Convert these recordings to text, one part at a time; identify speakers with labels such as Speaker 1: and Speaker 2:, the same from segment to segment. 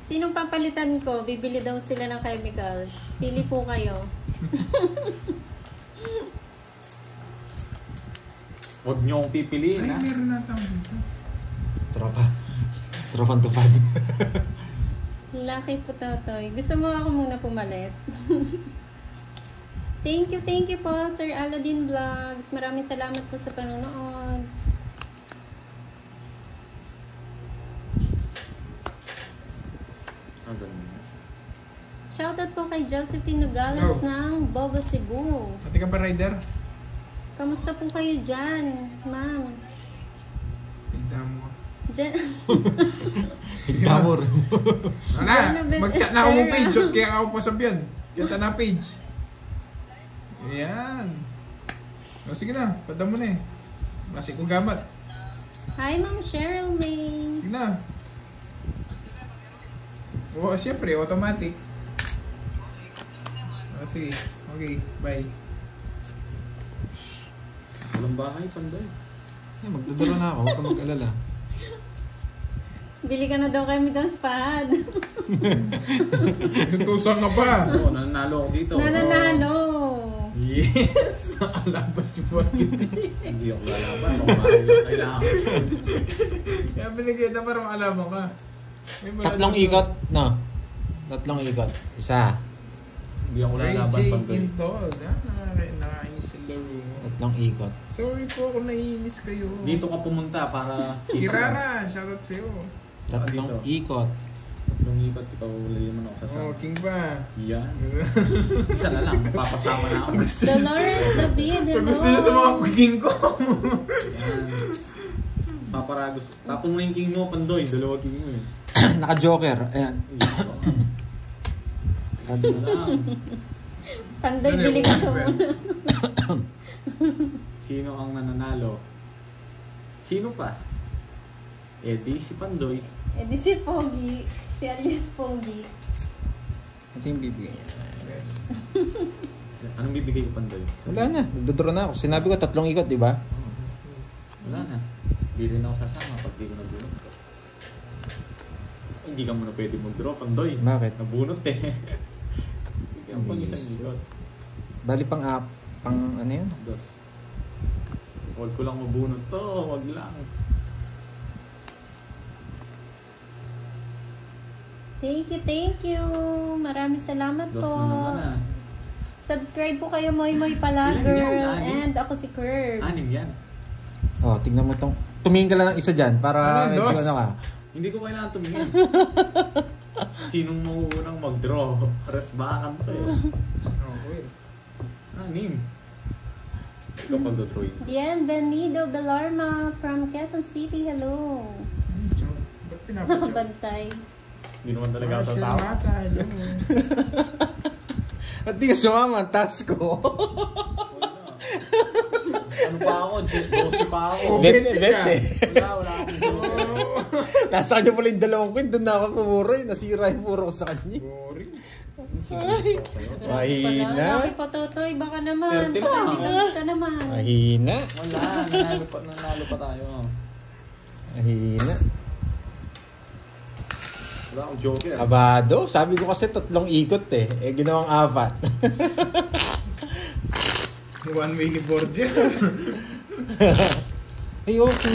Speaker 1: Sinong papalitan ko? Bibili daw sila ng chemicals. Pili po kayo.
Speaker 2: Huwag niyo akong pipiliin, ha?
Speaker 3: Ay, meron na tao dito.
Speaker 4: Tropa. Tropang tupad.
Speaker 1: Lucky po, Totoy. Gusto mo ako muna pumalit? Thank you po, Sir Aladdin Vlogs. Maraming salamat po sa panonood. Shoutout po kay Josephine Nogales ng Bogo, Cebu.
Speaker 3: Pati ka pa, Rider?
Speaker 1: Kamusta po kayo dyan, ma'am?
Speaker 3: Tignan mo.
Speaker 1: Dyan...
Speaker 4: Higdamor.
Speaker 3: Wala, mag-chat na ako mo page. Kaya ako pa sabihan. Kita na page. Ayan. O, sige na, pada mo na eh. Masik kong gamat.
Speaker 1: Hi, Ma'am Cheryl May.
Speaker 3: Sige na. Oo, siyempre, automatic. O, sige. Okay, bye.
Speaker 2: Walang bahay, panday.
Speaker 4: Magdadaro na ako. Huwag ka mag-alala.
Speaker 1: Bili ka na daw kay Midang Spad.
Speaker 3: Tutusan ka pa.
Speaker 2: Oo, nananalo ako dito.
Speaker 1: Nananalo.
Speaker 3: Yes! Alaban si Borgiti.
Speaker 2: Hindi ako lalaban. Kung kailangan ko.
Speaker 3: Kaya binigyan na para makalaban ka.
Speaker 4: Tatlong ikot. No. Tatlong ikot. Isa.
Speaker 2: Hindi ako lalaban,
Speaker 3: Ray J.
Speaker 2: panday.
Speaker 3: Intol. Nakainis sa laro mo.
Speaker 4: Tatlong ikot.
Speaker 3: Sorry po kung naiinis kayo.
Speaker 2: Dito ka pumunta para...
Speaker 3: Kirara, shoutout sa'yo.
Speaker 4: Tatlong ikot.
Speaker 2: Tatlong ikot, ikaw uli mo na ako sasama.
Speaker 3: Oh, king ba?
Speaker 2: Yan. Isa na lang, papasama na ako.
Speaker 1: Dolores David, hello.
Speaker 3: Gusto niyo sa mga king ko.
Speaker 2: Yan. Paparagos. Tapon mo yung king mo, pandoy. Dalawa king mo eh.
Speaker 4: Naka-joker. Ayan.
Speaker 2: Isa na lang.
Speaker 1: Panday, bili ka sa muna.
Speaker 2: Sino ang nananalo? Sino pa? Eh di si Pandoy.
Speaker 1: Eh di si Pogi. Si alias Pogi.
Speaker 4: Ito yung bibigay niya.
Speaker 3: Yes.
Speaker 2: Anong bibigay ko Pandoy?
Speaker 4: Wala na. Nagdodoro na ako. Sinabi ko tatlong ikot, di ba?
Speaker 2: Wala na. Hindi rin ako sasama pag di ko nabunot ko. Hindi ka muna pwede mag-draw, Pandoy.
Speaker 4: Bakit?
Speaker 2: Nabunot eh. Bigyan pang isang ikot.
Speaker 4: Bali pang ano yun?
Speaker 2: Dos. Huwag ko lang mabunot to. Huwag lang.
Speaker 1: Thank you. Maraming salamat
Speaker 2: Dos
Speaker 1: po.
Speaker 2: na naman ah.
Speaker 1: Subscribe po kayo, Moy Moy Pala Girl.
Speaker 2: Ilan yan?
Speaker 1: And ako si Curb.
Speaker 2: 6 yan.
Speaker 4: Oh, tignan mo tong. Tumingin ka lang ng isa dyan para
Speaker 3: Ano,
Speaker 4: medyo
Speaker 3: dos?
Speaker 4: ano ka.
Speaker 2: Hindi ko kailangan tumingin. Sinong mauunang mag-draw? Press bakan to eh.
Speaker 3: Okay.
Speaker 2: 6. Ikaw pag-drawing.
Speaker 1: Bienvenido Belarma from Quezon City. Hello.
Speaker 3: Ba't pinapasya?
Speaker 1: Nakabantay.
Speaker 2: Hindi naman talaga ako
Speaker 3: Sir
Speaker 2: tatawa.
Speaker 3: Mata, hello.
Speaker 4: At di ka sumama, ang task ko.
Speaker 2: Ano pa ako? 12 pa ako.
Speaker 4: Bet
Speaker 3: Bet
Speaker 4: bet
Speaker 3: ka.
Speaker 4: eh.
Speaker 2: Wala akong draw.
Speaker 4: Nasa kanya pala yung dalawang queen. Doon na ako pumuro eh. Nasira yung puro ko sa kanya.
Speaker 3: Boring.
Speaker 2: Sige, gusto ko sa'yo.
Speaker 4: Mahina.
Speaker 1: Laki po, Totoy. Baka naman.
Speaker 2: 30
Speaker 1: Baka
Speaker 2: lang.
Speaker 1: bigas ka naman.
Speaker 4: Mahina.
Speaker 2: Wala, nanalo pa tayo.
Speaker 4: Mahina.
Speaker 2: Wala akong joker.
Speaker 4: Abado. Sabi ko kasi tatlong ikot eh. Eh ginawang apat.
Speaker 3: One way ni Borgia.
Speaker 4: Ay oh, si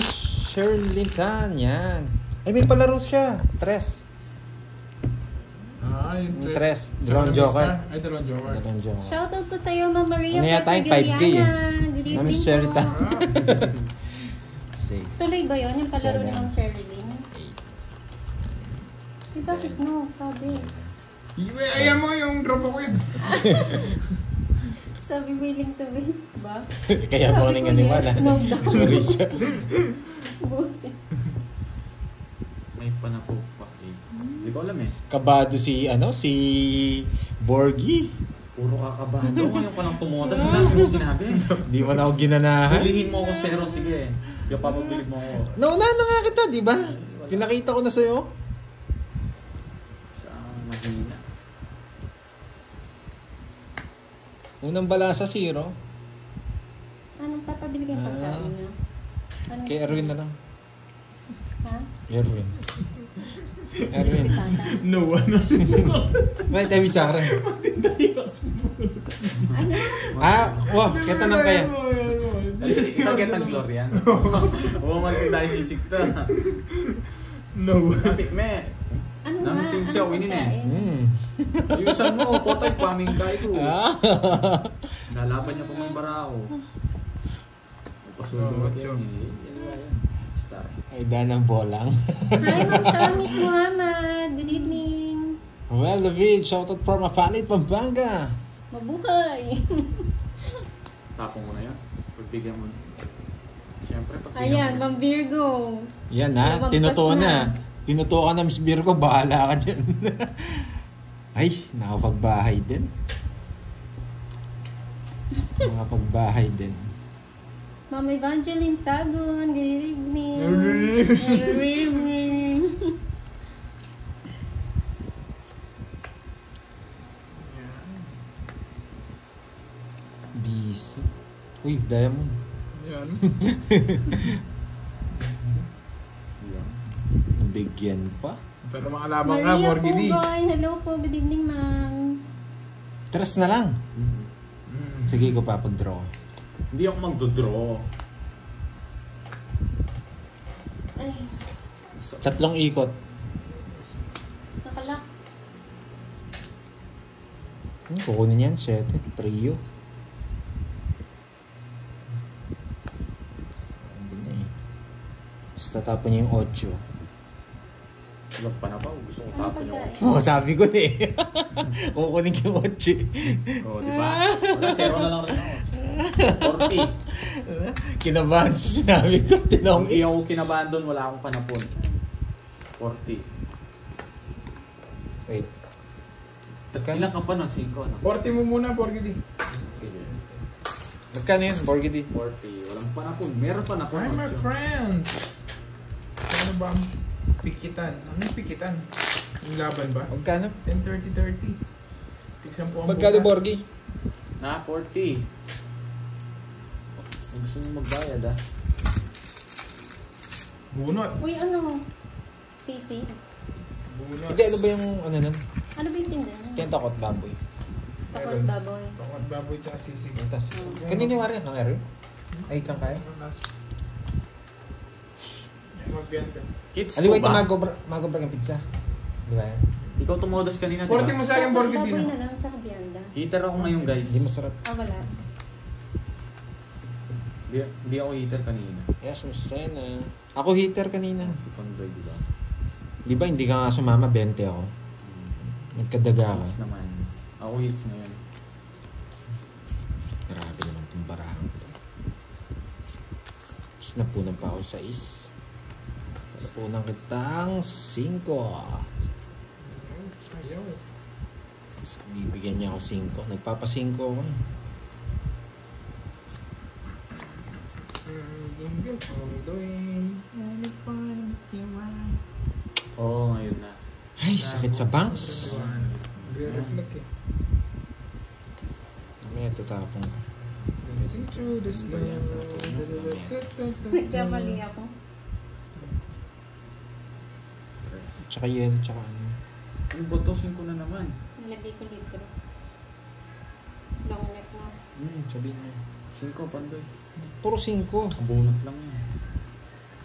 Speaker 4: Sherlyn Tan. Yan. Ay may palaro siya. Tres.
Speaker 3: Yung
Speaker 4: Tres. Dalawang joker.
Speaker 3: Ay, dalawang joker.
Speaker 4: Dalawang joker.
Speaker 1: Shoutout po sa iyo, Ma'am Maria.
Speaker 4: Ano yata yung 5K eh.
Speaker 1: Good
Speaker 4: Ma'am
Speaker 1: evening
Speaker 4: Sherlyn Tan.
Speaker 1: po.
Speaker 4: 6.
Speaker 1: Tuloy ba yun? Yung palaro ni
Speaker 4: Seven.
Speaker 1: Ma'am Sherilyn? Eh, bakit no? Sabi.
Speaker 3: Ayan mo yung drop ko yun.
Speaker 1: Sabi willing to win. Ba?
Speaker 4: Kaya mo
Speaker 1: Sabi
Speaker 4: nang
Speaker 1: ko,
Speaker 4: animala.
Speaker 1: yes, no daw.
Speaker 4: Sorry siya.
Speaker 1: Busi.
Speaker 2: May panapok pa. Hindi ko alam eh.
Speaker 4: Kabado si Borgie.
Speaker 2: Puro kakabado. Ngayon ko lang tumuta. Sinabi mo sinabi.
Speaker 4: Di mo na ako ginanahan.
Speaker 2: Hulihin mo ako zero. Sige. Yung papabilig mo ako.
Speaker 4: Naunahan na nga kita, di ba? Pinakita ko na sa'yo.
Speaker 2: Sa mahina.
Speaker 4: Unang bala sa 0.
Speaker 1: Anong papabili kayong pagkain niya? Anong
Speaker 4: Kay Erwin na lang.
Speaker 1: Ha?
Speaker 4: Erwin. Ano yun?
Speaker 3: No, ano?
Speaker 4: May tayo sa akin.
Speaker 1: Ano?
Speaker 4: Wah, kita nang kaya.
Speaker 2: Ikaw kita ng Glorian. Oo, magtinda yung sisikta.
Speaker 3: No.
Speaker 2: Kapit me.
Speaker 1: Ano nga?
Speaker 2: Nang siya, winin eh. Yung isang mo, potay, pamingkay ko. Lalaban niya pa may barao. Pasulungan yan eh. Star.
Speaker 4: Ay, danang bolang.
Speaker 1: Hi, Ma'am Shamis Muhammad. Good evening.
Speaker 4: Well, David, shoutout from Afalit, Pampanga.
Speaker 1: Mabuhay.
Speaker 2: Tapong mo na yan. Pagbigyan mo. Siyempre,
Speaker 1: Ayan, Ma'am Virgo.
Speaker 4: Yan ha,
Speaker 1: Lumagpas
Speaker 4: tinutuo
Speaker 1: na.
Speaker 4: na. Tinutuo ka na, Miss Virgo, bahala ka dyan. Ay, nakapagbahay din. Nakapagbahay din.
Speaker 1: Ma'am Evangeline Sagon. Good evening. Good evening.
Speaker 4: Busy. Uy, Diamond.
Speaker 3: Yan.
Speaker 4: Nabigyan pa.
Speaker 3: Pero makalabang ka,
Speaker 1: Maria
Speaker 3: Borgie D.
Speaker 1: Pugoy. Hello po. Good evening, ma'am.
Speaker 4: Tres na lang. Sige ko papag-draw.
Speaker 2: Hindi ako magdodraw.
Speaker 1: Ay,
Speaker 4: Tatlong ikot.
Speaker 1: nakalak.
Speaker 4: Kukunin yan, 7. Trio. Hindi na eh. Basta tapon niya yung 8.
Speaker 2: Wag pa na ba? Gusto ko
Speaker 1: Ano
Speaker 2: tapon yung
Speaker 1: pagkain?
Speaker 4: Oo, sabi ko na eh. Kukunin ko yung 8.
Speaker 2: Oo, di ba? Wala, 0 na lang rin ako. 40.
Speaker 4: Kinabahan sa sinabi ko. Tinong
Speaker 2: Kung hindi ako kinabahan doon, wala akong panapon. 40.
Speaker 4: Wait.
Speaker 2: Ilang ka pa nun? 5, no?
Speaker 3: 40 mo muna, Borgie D.
Speaker 2: Sige.
Speaker 4: Magkano yun, Borgie D?
Speaker 2: 40. Walang panapon. Meron panapon.
Speaker 3: Hi, my
Speaker 2: Ocho.
Speaker 3: friends! Ano ba ang pikitan? Ano yung pikitan? Yung laban ba?
Speaker 4: Magkano?
Speaker 3: 10-30-30. Tigsan po ang
Speaker 4: Magkano,
Speaker 3: bukas.
Speaker 4: Borgie?
Speaker 2: Na, 40. Kung gusto mo magbayad, ah.
Speaker 3: Bunot.
Speaker 1: Uy, ano? Sisi.
Speaker 3: Bunot.
Speaker 4: Hindi, ano ba yung ano nun?
Speaker 1: Ano ba yung tinda?
Speaker 4: Kentakot baboy.
Speaker 1: Takot baboy.
Speaker 3: Tokot baboy tsaka sisig.
Speaker 4: Tas. Kanino yung wari? Kang Erwin? Ay, kang kaya?
Speaker 3: Yan, magbiyante.
Speaker 2: Kids
Speaker 4: Aliway
Speaker 2: ko
Speaker 4: na
Speaker 2: ba?
Speaker 4: magobra ng pizza. Di ba?
Speaker 2: Ikaw tumodos kanina, di
Speaker 3: 40
Speaker 2: ba?
Speaker 3: mo sa akin, Borgie D.
Speaker 1: Baboy
Speaker 3: no?
Speaker 1: na lang, tsaka bianda.
Speaker 2: Heater ako ngayon, guys.
Speaker 4: Hindi masarap.
Speaker 1: Ah, wala.
Speaker 2: Hindi ako heater kanina.
Speaker 4: Yes, Miss Sena. Ako heater kanina.
Speaker 2: Si Pandoy, di ba?
Speaker 4: Di ba hindi ka nga sumama 20 ako? Nagkadaga ka.
Speaker 2: Hits naman. Ako hits ngayon.
Speaker 4: Grabe naman itong barahang to. Napunan pa ako sa is. Napunan kitang 5.
Speaker 3: Ayaw.
Speaker 4: Tapos bibigyan niya ako 5. Nagpapa-5 ako eh.
Speaker 2: Oo, ngayon na.
Speaker 4: Ay, sakit sa bangs.
Speaker 3: Nagre-reflect eh.
Speaker 4: May tatapong.
Speaker 3: Dancing through the snow.
Speaker 1: Nagkamali ako.
Speaker 4: Tsaka yun, tsaka ano.
Speaker 2: Yung botosin ko na naman.
Speaker 1: Nalagay ko litro. Long neck mo.
Speaker 4: Sabihin niyo.
Speaker 2: 5, Pandoy.
Speaker 4: Puro 5.
Speaker 2: Ang bunot lang yan.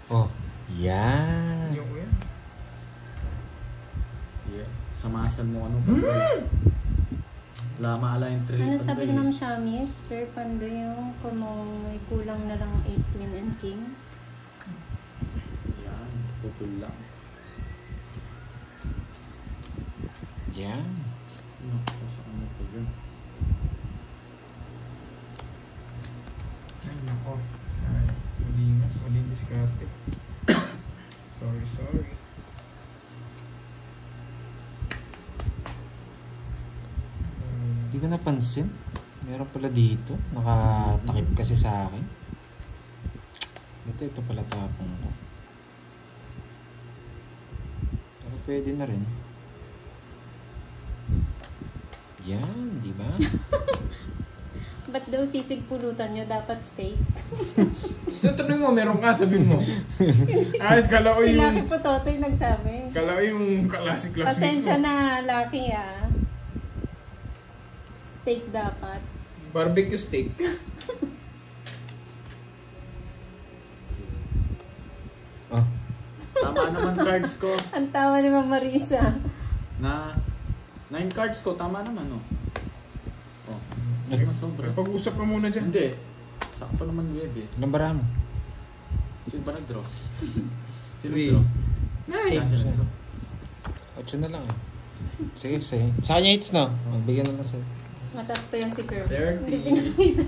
Speaker 4: Oh, yan.
Speaker 3: Yung yan.
Speaker 2: Yeah. Samasan mo ano, Pandoy. Wala maala yung trail,
Speaker 1: Ano sabi ni
Speaker 2: Pandoy.
Speaker 1: Ma'am Shamis? Sir Pando yung kung may kulang na lang 8 queen and king.
Speaker 2: Yan, pupul lang.
Speaker 4: Yan.
Speaker 2: Naku, sa ano ko yun.
Speaker 3: Ay, nako. Sayang. Maling diskarte. Sorry.
Speaker 4: Hindi ko napansin. Meron pala dito. Nakatakip kasi sa akin. Ito pala tapong ko. Pero pwede na rin. Yan, di ba?
Speaker 1: Ba't daw sisig pulutan nyo dapat steak?
Speaker 3: Tatanungin mo, meron ka, sabihin mo. Kahit kalaoy
Speaker 1: Si
Speaker 3: yun.
Speaker 1: Lucky Pototoy nagsabi.
Speaker 3: Kala ko yung classic-classic.
Speaker 1: Pasensya na, Lucky ah. Steak dapat.
Speaker 3: Barbecue steak.
Speaker 4: Oh.
Speaker 2: Tama naman cards ko.
Speaker 1: Ang tawa ni Mama Marisa.
Speaker 2: Na 9 cards ko, tama naman, oh. Oh, hindi mas sobra.
Speaker 3: Pag-usap ka muna dyan.
Speaker 2: Hindi. Sakto naman web eh.
Speaker 4: Ilang bara mo?
Speaker 2: Sino ba nag-draw? Sino
Speaker 3: Three.
Speaker 2: nag-draw?
Speaker 3: Nine.
Speaker 2: Saan siya nag-draw?
Speaker 4: 8 na lang eh. Sige, sige. Sa kanya 8 no? Magbigyan na lang sa'yo.
Speaker 1: Mataas pa yung si Curves.
Speaker 3: 30.
Speaker 1: Hindi pinakita.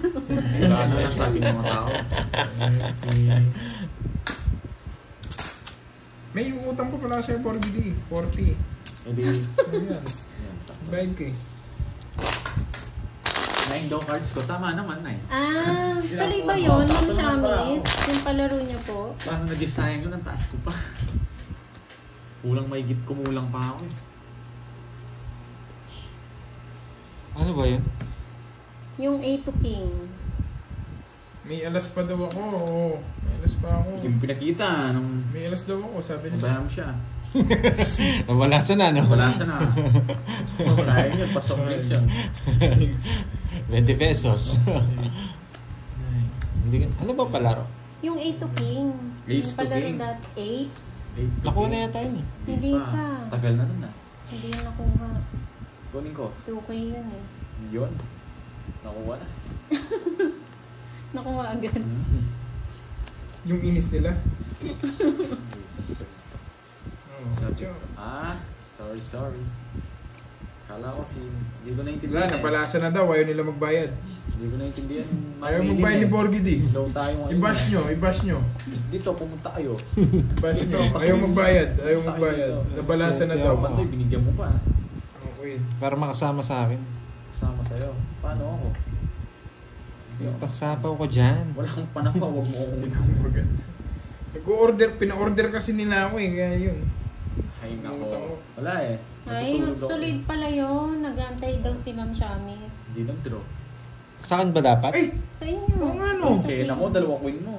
Speaker 2: Wala na lang sabi ng mga tao.
Speaker 3: May utang ko pala sa'yo 40. 40.
Speaker 2: Hindi.
Speaker 3: Ayan.
Speaker 2: Yan, sakto.
Speaker 3: Bayad ka eh.
Speaker 2: 9 daw cards ko. Tama naman, 9.
Speaker 1: Ah, tuloy ba yun? Yung Shamis? Yung palaro niya po?
Speaker 2: Paano nag-design ko? Ang taas ko pa. Kulang maigit kumulang pa ako eh.
Speaker 4: Ano ba yun?
Speaker 1: Yung A to King.
Speaker 3: May alas pa daw ako. Oo. May alas pa ako.
Speaker 2: Hindi mo pinakita nung
Speaker 3: May alas daw ako. Sabi niya.
Speaker 2: nabayaan mo siya.
Speaker 4: Nawala sa na, no?
Speaker 2: Wala siya na. Sayang yun, pasok rin siya.
Speaker 4: 20 pesos. Hindi, ano ba palaro?
Speaker 1: Yung A to King.
Speaker 2: Ace
Speaker 1: Yung
Speaker 2: to
Speaker 1: palaro
Speaker 2: King.
Speaker 1: that 8.
Speaker 4: Nakuha na yata yun eh.
Speaker 1: Hindi pa.
Speaker 2: Tagal na nun ah.
Speaker 1: Hindi yung nakuha.
Speaker 2: Kunin ko.
Speaker 1: 2K yun eh.
Speaker 2: Yun. Nakuha na.
Speaker 1: Nakuha agad.
Speaker 3: Yung inis nila.
Speaker 2: Sabi ko, sorry. Kala ko hindi ko
Speaker 3: Wala,
Speaker 2: naintindihan.
Speaker 3: napalasa na daw. Ayaw nila magbayad.
Speaker 2: Hindi ko naintindihan.
Speaker 3: Ayaw magbayad ni Borgidi.
Speaker 2: Slow tayo ngayon.
Speaker 3: I-bash nyo.
Speaker 2: Dito, pumunta kayo.
Speaker 3: I-bash nyo. Ayaw magbayad. Nabalasa na daw.
Speaker 2: Pantoy, binigyan mo pa.
Speaker 3: Okay.
Speaker 4: Para makasama sa akin.
Speaker 2: Kasama sa'yo. Paano ako?
Speaker 4: Pasapaw ko dyan.
Speaker 2: Wala kang panahon, huwag mo akong
Speaker 3: Pina-order kasi nila ako eh. Kaya yun.
Speaker 2: Ay, nako. Wala eh.
Speaker 1: Ay,
Speaker 2: Natutulog ako.
Speaker 1: tuloy pala yun. Nag-antay daw si Ma'am Shamis.
Speaker 2: Hindi nag-draw.
Speaker 4: Sa akin ba dapat?
Speaker 3: Ay!
Speaker 1: Sa inyo.
Speaker 3: Oo nga, no.
Speaker 1: A to
Speaker 2: Kaya na
Speaker 1: King.
Speaker 2: mo, dalawa queen mo.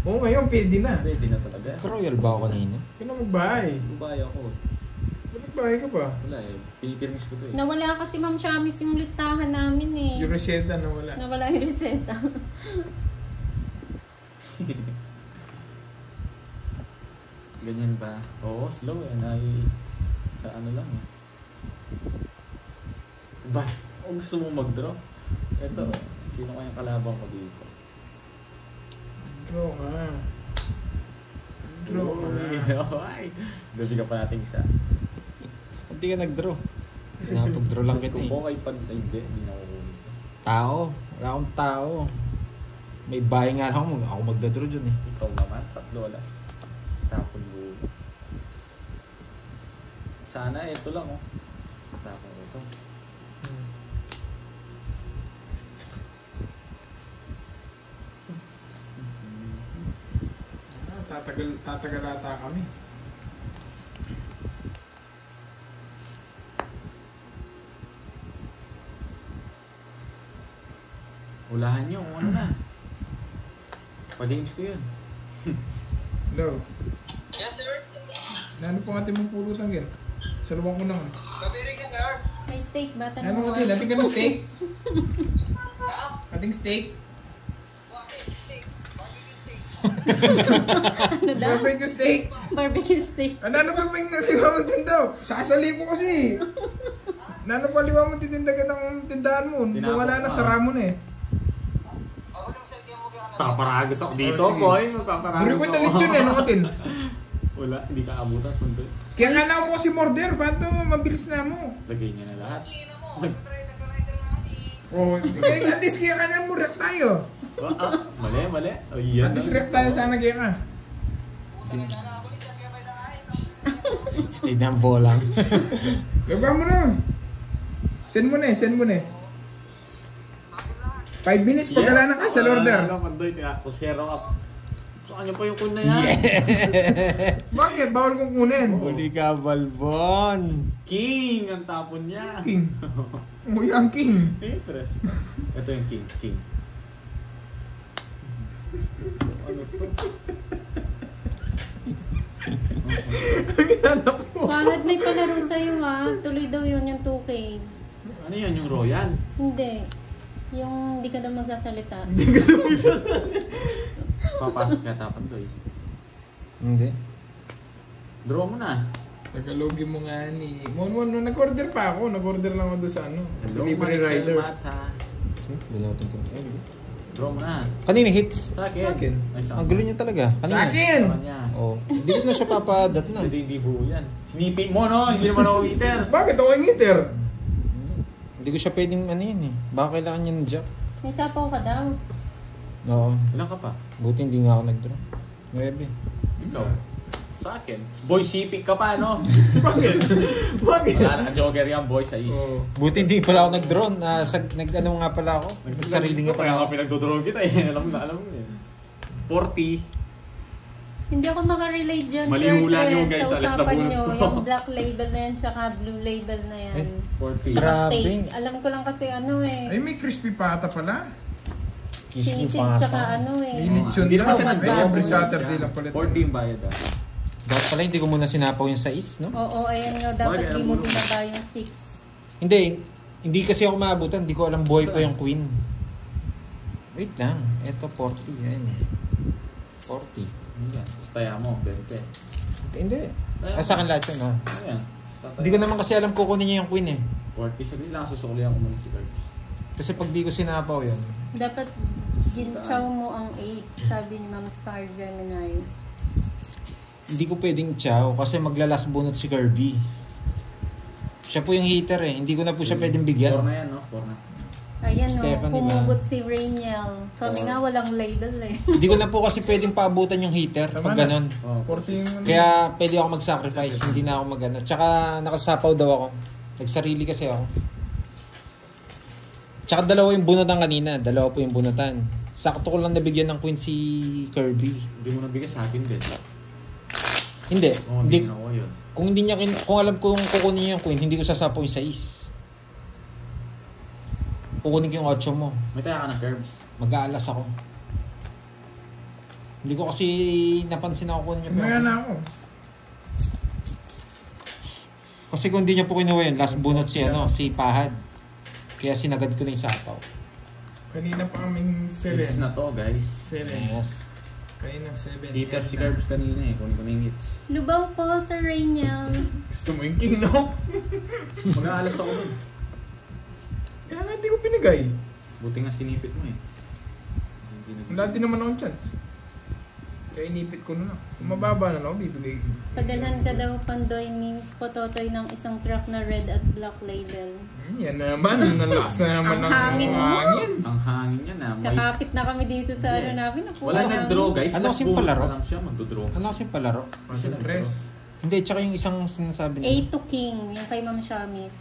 Speaker 3: Oo, ngayon pwede na.
Speaker 2: Pwede na talaga.
Speaker 4: Royal ba ako kanina?
Speaker 3: Kaya na magbahay.
Speaker 2: Bubay ako.
Speaker 3: Magbahay ka ba?
Speaker 2: Wala eh. Pinipirmis ko to eh.
Speaker 1: Nawala kasi Ma'am Shamis yung listahan namin eh.
Speaker 3: Yung reseta na wala.
Speaker 1: Nawala yung reseta.
Speaker 2: Ganyan ba? Oo, slow eh. Sa ano lang eh. Ba? O gusto mo mag-draw? Ito, sino kayang kalaban ko dito?
Speaker 3: Draw ka. Draw ka.
Speaker 2: Ay! Gabi ka pa natin isa.
Speaker 4: Hindi ka nag-draw. Napag-draw lang
Speaker 2: Mas
Speaker 4: kita
Speaker 2: kung
Speaker 4: eh.
Speaker 2: okay pa, ay, hindi na ako kunin.
Speaker 4: Tao. Wala akong tao. May bahay nga lang ako. Ako magda-draw dyan eh.
Speaker 2: Ikaw naman, 3 alas. Tapon mo. Sana ito lang oh. Tapon ito.
Speaker 3: Tatagal ata kami.
Speaker 2: Ulahan nyo, ano na. Pa-games ko yun.
Speaker 3: Hello.
Speaker 5: Yes, sir.
Speaker 3: Ano po ating mong pulutan yan? Salubang ko naman.
Speaker 5: Mabiri ka, sir.
Speaker 1: May steak ba? Tanong
Speaker 3: Ano
Speaker 1: mo
Speaker 3: ating?
Speaker 1: nga.
Speaker 3: Ating ka ng steak? Ating steak?
Speaker 5: Okay, steak. Barbecue steak.
Speaker 1: Ano daw?
Speaker 3: Barbecue steak?
Speaker 1: Barbecue steak.
Speaker 3: Ano ba may naliwa mo tindaw? Sasali ko kasi. Ano pa liwa mo titinda ka ng tindahan mo?
Speaker 2: Tinapon
Speaker 3: Wala na,
Speaker 2: ka.
Speaker 3: sara mo na eh.
Speaker 5: Ako nung selfie mo kaya
Speaker 2: Paparagos ako dito,
Speaker 3: Oh, sige.
Speaker 2: boy. Magpaparagos
Speaker 3: Guri ko yung talit yun eh, ano atin?
Speaker 2: Wala, hindi ka abutan. Kundi.
Speaker 3: Kaya nga na mo si Morder, paano mabilis na mo?
Speaker 2: Lagay niya na lahat.
Speaker 5: Ina mo, nag-rider nga ni.
Speaker 3: Oh, kaya at least kaya ka na mo rep tayo.
Speaker 2: Mali. O, yan.
Speaker 3: At least rep tayo sana kaya ka.
Speaker 5: Puta na na ako nito, kaya may nakain.
Speaker 4: Tignan po lang.
Speaker 3: Gaba mo na. Send mo na eh, send mo na eh. 5 minutes pagkala na ka sa order.
Speaker 2: Ano, Pandoy, kusero ka. Sa kanya pa yung kun na yan.
Speaker 3: Bakit? Bawal kong kunin.
Speaker 4: Huli ka, Balbon.
Speaker 2: King ang tapon niya.
Speaker 3: King. Umuwi ang king.
Speaker 2: Interest. Ito yung king. Ano to?
Speaker 3: Ang inanak mo.
Speaker 1: Fahad, may palaro sa'yo ha. Tuloy daw yun yung 2K.
Speaker 2: Ano yan, yung Royal?
Speaker 1: Hindi. Yung hindi ka daw magsasalita.
Speaker 2: Papasok ka tapan doy.
Speaker 4: Hindi.
Speaker 2: Draw mo na.
Speaker 3: Tagalogin mo nga ni... Mon, nag-order pa ako. Nag-order lang ako doon sa ano.
Speaker 2: Hello,
Speaker 3: Delivery
Speaker 2: Maricel
Speaker 3: rider.
Speaker 2: Mata.
Speaker 4: Binutin ko.
Speaker 2: Draw mo na.
Speaker 4: Kanina hits.
Speaker 2: Sa akin.
Speaker 3: Sa akin.
Speaker 2: Ay, sa
Speaker 4: Ang gulo niya talaga.
Speaker 3: Sa
Speaker 4: Kanina.
Speaker 3: akin!
Speaker 2: Sa kanya.
Speaker 4: Oh, hindi ko na siya papadat na.
Speaker 2: Hindi buo yan. Sinipik mo, no? Hindi naman ako eater.
Speaker 3: Bakit ako yung eater?
Speaker 4: Hindi ko siya pwedeng ano yun eh. Baka kailangan niya ng jack.
Speaker 1: May sapaw ka daw.
Speaker 4: Oo.
Speaker 2: Ilan ka pa?
Speaker 4: Buti hindi nga ako nag-draw. 9.
Speaker 2: Ikaw. Sa akin. Boy, sipik ka pa, no?
Speaker 3: Bakit? Bakit?
Speaker 2: Wala na, jogger yan, boy, sa is.
Speaker 3: Oh.
Speaker 4: Buti hindi pala ako nag-draw. Nag-ano nga pala ako. Nagsarili nga
Speaker 2: Kaya
Speaker 4: pala
Speaker 2: nga
Speaker 4: ako.
Speaker 2: pinagdodraw kita eh. Alam mo eh. 40.
Speaker 1: Hindi ako makarelate dyan,
Speaker 2: Mali
Speaker 1: Sir
Speaker 2: hula nyo,
Speaker 1: Tres,
Speaker 2: guys.
Speaker 1: sa
Speaker 2: Alas na
Speaker 1: usapan
Speaker 2: bunot
Speaker 1: nyo.
Speaker 2: ko.
Speaker 1: Yung black label na yan, tsaka blue label na yan.
Speaker 4: Eh,
Speaker 2: 40.
Speaker 1: Tsaka
Speaker 4: Grabe.
Speaker 1: steak. Alam ko lang kasi ano eh.
Speaker 3: Ay, may crispy pata pala.
Speaker 1: Sisig tsaka ano eh.
Speaker 3: May lechon
Speaker 2: Hindi naman
Speaker 3: daw.
Speaker 2: siya
Speaker 3: May
Speaker 2: nag-draw.
Speaker 3: every Saturday lang pala.
Speaker 2: 40 yung bayad ah.
Speaker 4: Dapat pala hindi ko muna sinapaw yung 6, no?
Speaker 1: Oo, ayan nga. Dapat
Speaker 2: Bagay,
Speaker 1: di
Speaker 2: alam
Speaker 1: mo
Speaker 2: mo
Speaker 1: binaba yung 6.
Speaker 4: Hindi kasi ako maabutan. Hindi ko alam buhay pa yung queen. Wait lang. Ito 40. Yan. 40.
Speaker 2: Ayan. Staya mo, 20.
Speaker 4: Hindi. Sa akin lahat yun, ha?
Speaker 2: Ayan.
Speaker 4: Hindi ko naman kasi alam kukunin niya yung queen, eh.
Speaker 2: 40. Sagli lang, susukli ako muna si Curbs.
Speaker 4: Kasi pag di ko sinapaw yun,
Speaker 1: Dapat ginchaw mo ang 8, sabi ni Ma'am Star Gemini.
Speaker 4: hindi ko pwedeng chow kasi maglalas bunot si Kirby. Siya po yung hitter, eh. Hindi ko na po siya pwedeng
Speaker 2: 4
Speaker 4: bigyan.
Speaker 2: na yan, no? 4 na.
Speaker 1: Ayan
Speaker 4: Stephanie,
Speaker 1: no, pumugot si Rainiel. Kami
Speaker 2: Oo.
Speaker 1: nga walang label eh.
Speaker 4: Hindi ko na po kasi pwedeng paabutan yung hitter
Speaker 3: Tama
Speaker 4: pag
Speaker 3: na.
Speaker 4: ganon.
Speaker 2: Oh.
Speaker 3: 40 yung...
Speaker 4: Kaya pwede ako mag-sacrifice, hindi na ako mag-ano. Tsaka nakasapaw daw ako. Nagsarili kasi ako. Tsaka dalawa yung bunutan kanina. Dalawa po yung bunutan. Sakto ko lang nabigyan ng queen si Kirby.
Speaker 2: Hindi mo nabigay sa akin din.
Speaker 4: Hindi.
Speaker 2: Oo,
Speaker 4: Hindi.
Speaker 2: hindi na ako yun.
Speaker 4: Kung hindi niya kung alam kong kukunin niya yung queen, hindi ko sasapaw yung 6. Kukunin ko yung 8 mo.
Speaker 2: May taya ka ng Curbs.
Speaker 4: Mag-aalas ako. Hindi ko kasi napansin na kukunin niya.
Speaker 3: Maya na ako.
Speaker 4: Kasi kung hindi niya po kinuha yun, last bunot si si Pahad. Kaya sinagad ko na yung sapaw.
Speaker 3: Kanina pa kaming
Speaker 2: Hits
Speaker 3: 7.
Speaker 2: na to, guys.
Speaker 3: 7.
Speaker 4: Yes.
Speaker 3: Kanina 7.
Speaker 2: Hitter si Curbs kanina eh. Kunin ko na yung hits.
Speaker 1: Lubaw po, Sir Rainiel.
Speaker 3: Gusto mo yung king, no?
Speaker 2: Mag-aalas ako dun.
Speaker 3: Kaya nga hindi ko pinigay.
Speaker 2: Buti nga sinipit mo eh. Hindi na-
Speaker 3: Wala din naman akong chance. Kaya inipit ko na lang. Kung mababa na lang, bibigay ko.
Speaker 1: Padalhan ka daw Pandoy ni Pototoy ng isang truck na red at black label.
Speaker 3: Yan na naman. Nalakas na naman
Speaker 1: Ang
Speaker 3: ng
Speaker 1: hangin mo.
Speaker 3: hangin.
Speaker 2: Ang hangin niya na.
Speaker 1: Kakapit na kami dito sa ano namin.
Speaker 2: Wala nag-draw guys.
Speaker 4: Ano
Speaker 2: Last
Speaker 4: kasing
Speaker 2: bullet
Speaker 4: palaro?
Speaker 2: pa lang siya magdodraw.
Speaker 4: Ano kasi palaro?
Speaker 3: Press.
Speaker 4: Hindi, tsaka yung isang sinasabi niya.
Speaker 1: 8 to king, yung kay Ma'am Shamis.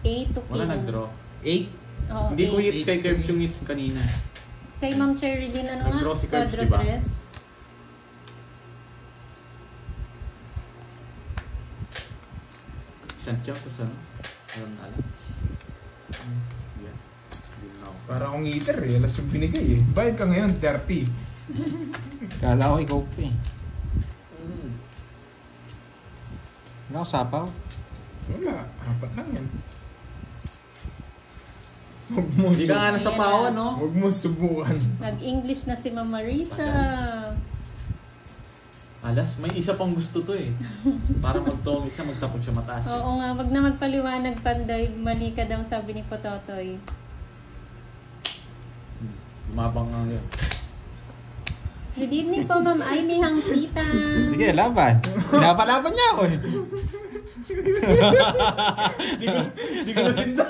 Speaker 1: 8 to king.
Speaker 2: Wala nag-draw.
Speaker 3: 8.
Speaker 1: Oo,
Speaker 2: Hindi ko
Speaker 1: 8.
Speaker 2: hits kay Curbs yung hits kanina.
Speaker 1: Kay Ma'am Cherry din, ano nga?
Speaker 2: Nag-draw si Curbs,
Speaker 1: Quadro
Speaker 2: diba?
Speaker 1: dress.
Speaker 2: Isang chunk tapos ano? Alam na alam. Yeah. Yun na ako.
Speaker 3: Para akong eater eh. Alas yung binigay eh. Bayad ka ngayon, 30.
Speaker 4: Kala ko ikaw pa eh. Wala ako sapaw.
Speaker 3: Wala. 4 lang yan. Huwag mo
Speaker 2: Hindi ka nga nasa pawa, no?
Speaker 3: Huwag mo subukan.
Speaker 1: Nag-English na si Ma'am Marisa.
Speaker 2: Alas, may isa pang gusto to eh. Para magtong isa, magtapon siya mataas. eh.
Speaker 1: Oo nga, wag na magpaliwanag Pandoy. Mali ka daw, sabi ni Pototoy.
Speaker 2: Lumabang nga yun.
Speaker 1: Good evening po, Ma'am Amy Hangsita.
Speaker 4: Sige, laban. Pinapalaban niya ako eh.
Speaker 2: Hindi ko nasinda.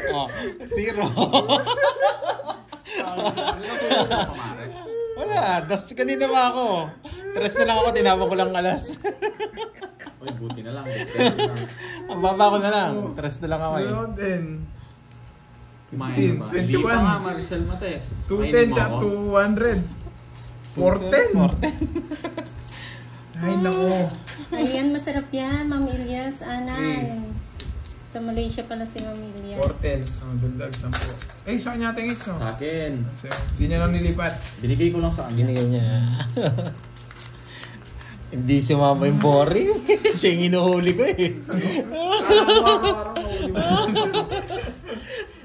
Speaker 4: Oh, 0. Wala, das kanina pa ako. 3 na lang ako, tinapon ko lang alas.
Speaker 2: Uy, buti na lang.
Speaker 4: Ang baba ko na lang. 3 na lang ako eh.
Speaker 3: Ano din?
Speaker 2: Kumain na ba?
Speaker 3: 21.
Speaker 2: Hindi pa nga, Maricel Mates.
Speaker 3: 210 siya, 200. 410. Ay, naku.
Speaker 1: Ayan, masarap yan, Ma'am Ilyas. Anan. Sa Malaysia pala si Ma'am Ilyas.
Speaker 3: 410. Oh, duldag 10. Eh, saan niya tingin no?
Speaker 2: Sa akin.
Speaker 3: So, hindi niya lang nilipat.
Speaker 2: Binigay ko lang sa kanya.
Speaker 4: Binigay niya. Hindi sumama yung boring. Siya yung hinuhuli ko eh.
Speaker 2: Araw-araw mahuli mo.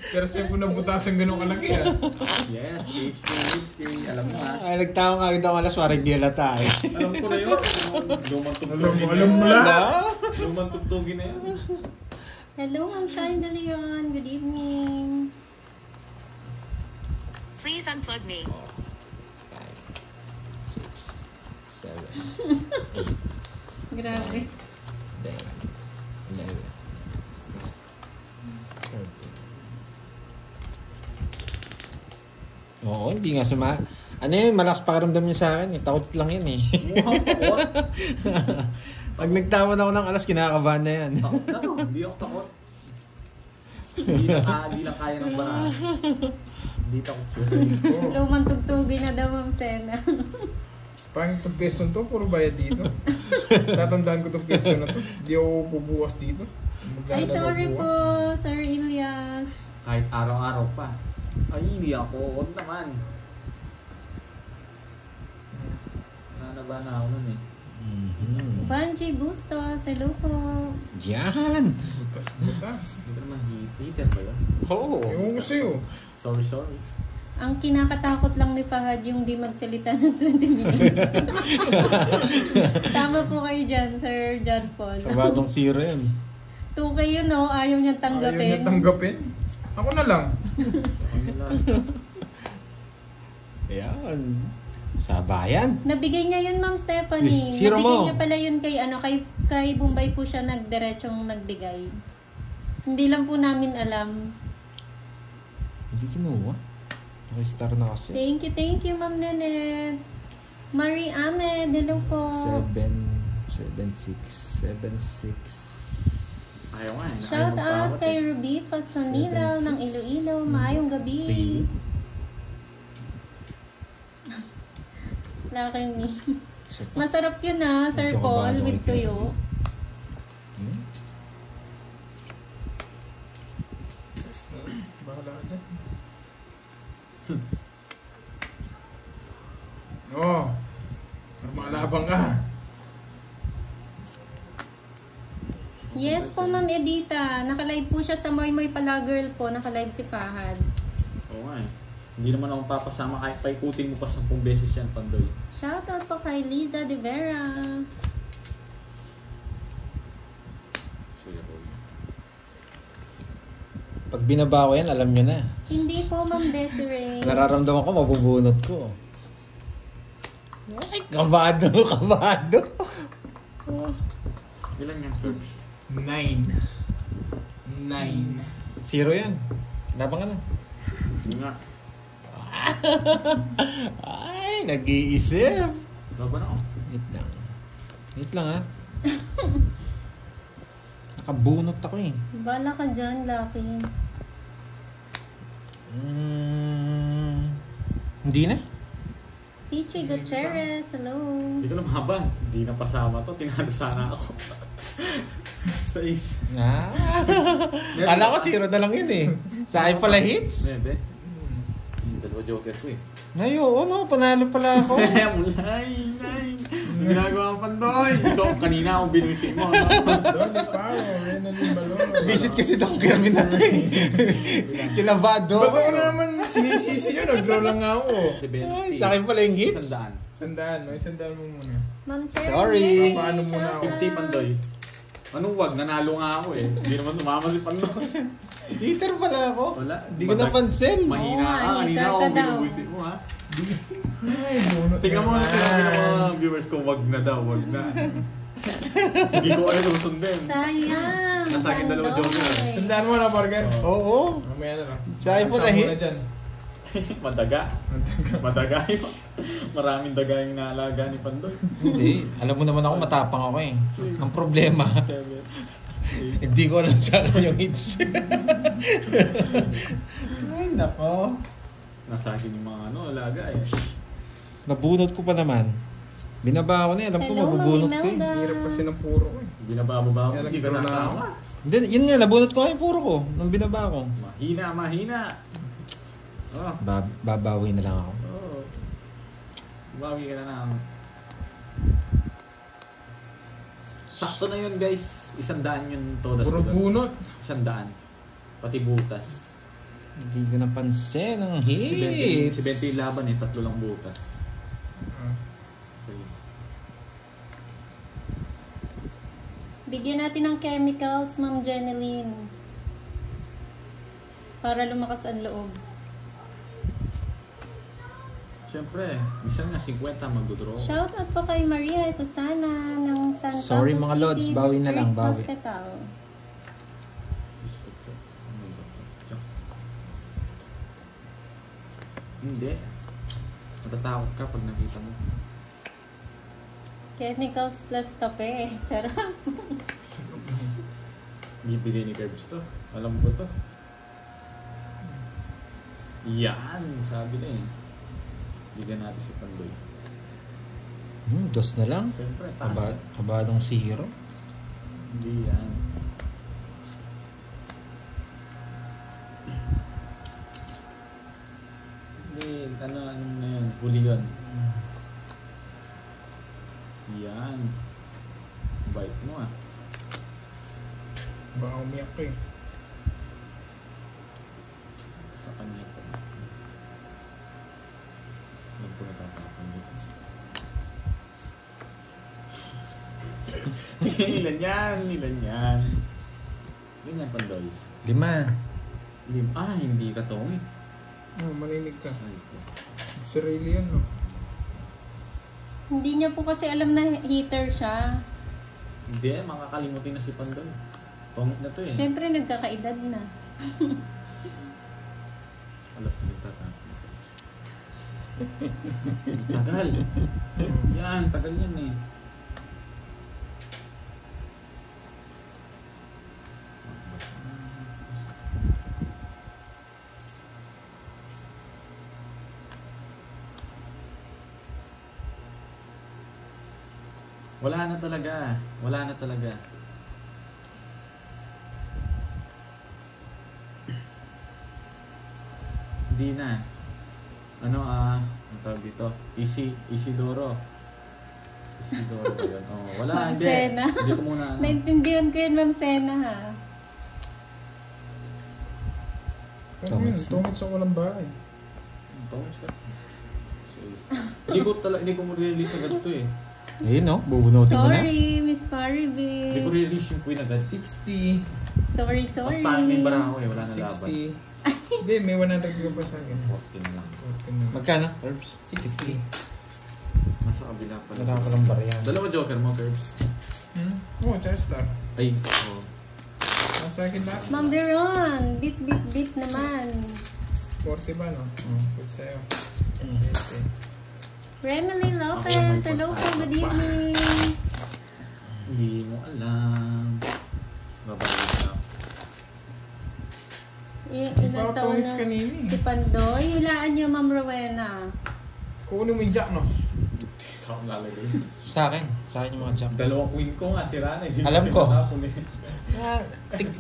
Speaker 3: Pero sa'yo po nabutasan ganun kalaki ah.
Speaker 2: Yes, HK. Alam mo ha.
Speaker 4: Ay, nagtawang agad ako alas para hindi halata eh.
Speaker 2: Alam ko na yun. Lumang tugtugin na
Speaker 3: Alam mo
Speaker 2: yun.
Speaker 3: na.
Speaker 2: Lumang tugtugin na yun.
Speaker 1: Hello, Ma'am Shine De Leon. Good evening.
Speaker 6: Please unplug me.
Speaker 4: 5, 6, 7,
Speaker 1: Grabe.
Speaker 4: 10, 11, 13. Oo, hindi nga ano yun, malakas pakiramdam niya sa akin eh. Takot lang yan eh.
Speaker 2: Mukhang takot.
Speaker 4: Pag nagtawan ako ng alas, kinakabahan na yan.
Speaker 2: Takot na ako. Hindi ako takot. Hindi lang kaya ng bahay. Hindi takot yun.
Speaker 1: Lumang tugtugin na daw, Ma'am Sena.
Speaker 3: Pangit itong pwesto to, puro bayad dito. Tatandaan ko itong pwesto na to. Hindi ako bubuwas dito.
Speaker 1: Ay,
Speaker 3: Maglalaro
Speaker 1: sorry po,
Speaker 3: buwas.
Speaker 1: Sir Ilyas.
Speaker 2: Kahit araw-araw pa. Ay, hindi ako. Huwag naman. Nanaba na ako nun eh.
Speaker 1: Banji Bustos, hello po.
Speaker 4: Yan!
Speaker 3: Butas-butas.
Speaker 2: Hindi ka naman heater ba yun?
Speaker 4: Oo.
Speaker 3: Ewan ko sa'yo.
Speaker 2: Sorry.
Speaker 1: Ang kinakatakot lang ni Fahad yung di magsalita ng 20 minutes. Tama po kayo dyan, Sir John Paul.
Speaker 4: Kabadong zero yan.
Speaker 1: 2K yun, no? Ayaw niyang tanggapin.
Speaker 3: Ayaw niya tanggapin. Ako na lang.
Speaker 4: Yan. Sa bayan.
Speaker 1: Nabigay niya yun, Ma'am Stephanie.
Speaker 4: Zero
Speaker 1: Nabigay
Speaker 4: mo.
Speaker 1: niya pala yun kay Bombay po siya nagdiretsong nagbigay. Hindi lang po namin alam.
Speaker 4: Hindi kinuha. Star na kasi.
Speaker 1: Thank you, Ma'am Nenet. Marie Ahmed, hello po.
Speaker 4: 7, 6.
Speaker 2: Ayaw nga eh.
Speaker 1: Shout
Speaker 2: Ayaw
Speaker 1: out
Speaker 2: magpawat
Speaker 1: kay
Speaker 2: eh.
Speaker 1: Ruby Pasonilaw ng Iloilo. Maayong gabi.
Speaker 4: 3.
Speaker 1: Laki ni.
Speaker 4: Isa pa.
Speaker 1: Masarap yun ah, Sir
Speaker 4: Medyo
Speaker 1: Paul,
Speaker 4: kabado
Speaker 1: with
Speaker 4: kay
Speaker 1: tuyo.
Speaker 4: Hmm?
Speaker 3: Bahala ka dyan. Oo. Malabang ka.
Speaker 1: Yes po, Ma'am Edita. Nakalive po siya sa Moy Moy Pala Girl po. Nakalive si Fahad.
Speaker 2: Oo nga eh. Hindi naman ako papasama kahit paikutin mo pa 10 beses yan, Pandoy.
Speaker 1: Shoutout po kay Liza De Vera.
Speaker 2: Zero.
Speaker 4: Pag binaba ko yan, alam nyo na.
Speaker 1: Hindi po, Ma'am Desiree.
Speaker 4: Nararamdaman ko, mabubunot ko. Ay, kabado.
Speaker 2: Ilan yan, Church?
Speaker 3: 9. 9.
Speaker 4: Zero yan. Labang ka na.
Speaker 2: Hindi nga.
Speaker 4: Ay, nag-iisip.
Speaker 2: Laban ako.
Speaker 4: Wait lang ha. Nakabunot ako eh.
Speaker 1: Bala ka dyan, Lucky.
Speaker 4: Hindi na.
Speaker 1: Pichi Gutierrez, hello.
Speaker 2: Hindi ko lumaban. Hindi na pasama to. Tinalo sana ako. Sa is.
Speaker 4: Kala ko zero na lang yun eh. Sa akin pala hits.
Speaker 2: Hindi. Dalawa joker ko eh.
Speaker 4: Ngayon, no, panalo pala ako.
Speaker 2: Nine. Ginagawa ang Pandoy. Ito, kanina akong binusin mo. No?
Speaker 3: Doon, di pa ako. Yan ang balon.
Speaker 4: Visit kasi Don Kermin na to eh. Kinabado.
Speaker 3: Ba't ako na naman sinisisi nyo? Nag-draw lang nga ako.
Speaker 2: 70.
Speaker 4: Sa akin pala yung hits.
Speaker 2: 100.
Speaker 3: Sandaan. May sandaan mo muna.
Speaker 1: Ma'am Cherry.
Speaker 4: Sorry.
Speaker 3: Paano muna ako?
Speaker 2: 50 Pandoy. Anong wag? Nanalo nga ako eh. Hindi naman sumama si Pandoy.
Speaker 4: Hitter pala ako.
Speaker 2: Wala.
Speaker 4: Hindi ko napansin.
Speaker 2: Mahina
Speaker 1: Oo,
Speaker 2: ka. Kanina
Speaker 1: hitter
Speaker 2: ako
Speaker 1: ka daw.
Speaker 2: binubusin mo ha.
Speaker 3: Ay, bunot
Speaker 2: Tingnan mo
Speaker 3: naman.
Speaker 2: na sinabi ng mga viewers ko, wag na daw, wag na. Hindi ko alam kung sundin.
Speaker 1: Sayang.
Speaker 2: Nasa akin dalawa
Speaker 1: Pandoy.
Speaker 2: joker.
Speaker 3: Sandaan mo na, Morgan.
Speaker 4: Oo.
Speaker 3: Mamaya na lang.
Speaker 4: Sa akin pala
Speaker 3: Kasama mo na
Speaker 4: hits.
Speaker 3: dyan.
Speaker 2: Madaga. Madaga yun. Maraming daga yung naalaga ni Pandoy.
Speaker 4: Hindi. Alam mo naman ako, matapang ako eh. Ang problema,
Speaker 2: 7, 8.
Speaker 4: hindi ko alam sa akin yung hits. Ay, nako.
Speaker 2: Nasa akin yung mga alaga eh.
Speaker 4: Nabunot ko pa naman. Binaba ko na eh. Alam ko
Speaker 1: Hello,
Speaker 4: mabubunot
Speaker 1: Mami
Speaker 4: ko eh.
Speaker 1: Melda.
Speaker 3: Hirap kasi ng puro ko eh.
Speaker 2: Hindi na bababa
Speaker 3: Kaya
Speaker 2: hindi ka
Speaker 3: nagkaroon na
Speaker 2: natama.
Speaker 4: Hindi, yun nga, nabunot ko yung puro ko. Nung binaba ko.
Speaker 2: Mahina. Oh.
Speaker 4: Babawi na lang ako.
Speaker 2: Oh. Bawi ka na lang. Sakto na yun guys. 100 yung todas
Speaker 3: Puro
Speaker 2: ko doon.
Speaker 3: bunot.
Speaker 2: 100. Pati butas.
Speaker 4: Hindi ko napansin ang
Speaker 2: Si Bente
Speaker 4: hits.
Speaker 2: yung laban eh. 3 lang butas.
Speaker 3: Ah.
Speaker 2: Sige.
Speaker 1: Bigyan natin ng chemicals, Ma'am Jeneline. Para lumakas ang loob.
Speaker 2: Siyempre, minsan nga 50 magdodraw.
Speaker 1: Shout out po kay Maria Susana ng San Carlos
Speaker 4: Sorry, mga
Speaker 1: City
Speaker 4: lods, bawi na lang,
Speaker 1: District
Speaker 4: bawi.
Speaker 1: Hospital.
Speaker 2: Gusto ko. Ano ba ito? Tiyak. Hindi. Matatakot ka pag nakita mo.
Speaker 1: Chemicals plus kape. Sarap.
Speaker 2: Bibigay ni Curbs to. Alam ko to. Yan! Sabi na eh. Bigyan natin si Pandoy.
Speaker 4: Dos na lang.
Speaker 2: Siyempre, taas.
Speaker 4: Kabadong 0.
Speaker 2: Hindi yan. Hindi, ano na yun? Huli yun. Yan. Bite mo ah.
Speaker 3: Baka umiyak ko eh.
Speaker 2: Sa kanya to. Alam ko natatapan dito. Ilan yan? Ilan yan? Ganyan Pandoy.
Speaker 4: 5.
Speaker 2: Hindi ka tong eh.
Speaker 3: Oh, maninig ka.
Speaker 2: Ay, po.
Speaker 3: Sarili yun, no?
Speaker 1: Hindi niya po kasi alam na heater siya.
Speaker 2: Hindi, makakalimutin na si Pandoy. Tongit na to eh.
Speaker 1: Siyempre, nagkakaedad na.
Speaker 2: Alas salita ka. Tagal. Yan, tagal yan eh. Wala na talaga. Wala na talaga. Hindi na. Ano ang tawag dito? Isidoro. Isidoro ba yun? Oh, wala,
Speaker 1: Ma'am
Speaker 2: hindi.
Speaker 1: Sena.
Speaker 2: Hindi ko muna ano.
Speaker 1: Naintindihan ko yun, Ma'am Sena, ha?
Speaker 3: Ano yun? Tungkol sa walang bahay.
Speaker 2: Tawag ka. Hindi ko mo-release agad to eh.
Speaker 4: Ayun no, bubunutin ko na.
Speaker 1: Sorry, Miss
Speaker 2: Hindi ko
Speaker 1: Paribig.
Speaker 2: release yung queen agad.
Speaker 3: 60.
Speaker 1: Sorry.
Speaker 2: Mas parang may bara ako eh, wala na laban.
Speaker 3: 60. Hindi, may 100 ka pa sa akin.
Speaker 2: 14 na lang.
Speaker 3: 14 na.
Speaker 4: Magkano? Herbs?
Speaker 3: 60.
Speaker 2: Nasa kabila pala.
Speaker 4: Wala ko lang bariyan.
Speaker 2: Dalawa joker mo, Curbs.
Speaker 3: Oo, Chester.
Speaker 2: Ay, oo.
Speaker 3: Nasa akin lahat.
Speaker 1: Ma'am Veron, beat naman.
Speaker 3: 40 ba, no? Good sa'yo.
Speaker 1: Remily Lopez,
Speaker 2: Ako may
Speaker 1: hello po,
Speaker 2: pagtama
Speaker 1: good
Speaker 2: pa.
Speaker 1: evening.
Speaker 2: Hindi mo alam. Babalik na.
Speaker 1: Ilang taon na
Speaker 3: kanina eh.
Speaker 1: si Pandoy? Hilaan niyo, Ma'am Rowena.
Speaker 3: Kukunin mo yung jack, no?
Speaker 2: Sa akong lalagay.
Speaker 4: Sa akin yung mga jump.
Speaker 2: Dalawang queen ko nga, sira na. Hindi
Speaker 4: Alam ko.
Speaker 2: tinatapon eh.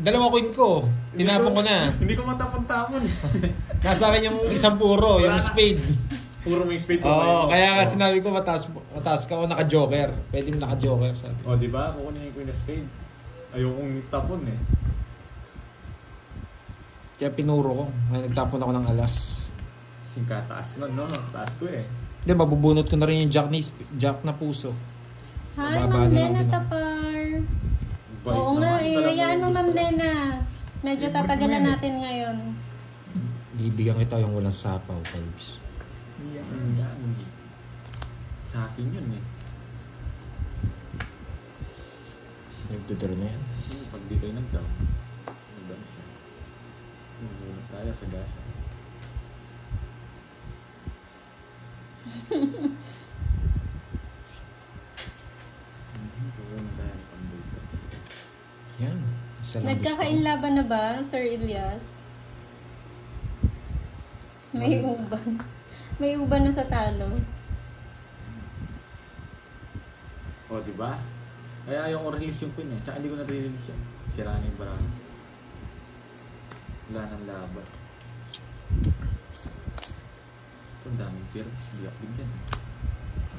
Speaker 4: Dalawa coin ko. Tinapon ko na.
Speaker 2: Hindi ko matapon-tapon.
Speaker 4: Nasa akin yung isang puro, yung spade.
Speaker 2: Puro may spade ko.
Speaker 4: Oo, kaya nga sinabi ko mataas ka o naka-joker. Pwede mo naka-joker.
Speaker 2: O, di ba? Kukunin yung queen na spade. Ayokong tapon eh.
Speaker 4: Kaya pinuro ko. May nagtapon ako ng alas.
Speaker 2: Singka, taas na, no? Taas ko eh.
Speaker 4: Hindi, mabubunot ko na rin yung jack na puso.
Speaker 1: Hi,
Speaker 4: Mababa
Speaker 1: Ma'am
Speaker 4: na lang
Speaker 1: Lena
Speaker 4: din ako.
Speaker 1: Tapar.
Speaker 2: Bite
Speaker 1: Oo nga,
Speaker 2: naman, talagang
Speaker 1: hayaan mo,
Speaker 2: gusto.
Speaker 1: Ma'am Lena. Medyo tatagalan natin ngayon.
Speaker 4: Bibigyan kita yung walang sapaw, Pulps.
Speaker 2: Yan. Sa akin yun eh.
Speaker 4: Nagtuturo na yan.
Speaker 2: Pag di kayo nag-down, nag-down siya. Ngunit tayo sa gasa. Ngunit tayo ng pambulta.
Speaker 4: Yan. Isa lang
Speaker 1: Nagkakainlaban na ba, Sir Elias? May uban. May uban na sa talo.
Speaker 2: O, di ba? Kaya ayaw ko release yung queen eh. Tsaka hindi ko na-release yun. Sira na yung barang. Wala nang laban. Ito, ang daming peers. Hindi ako bigyan.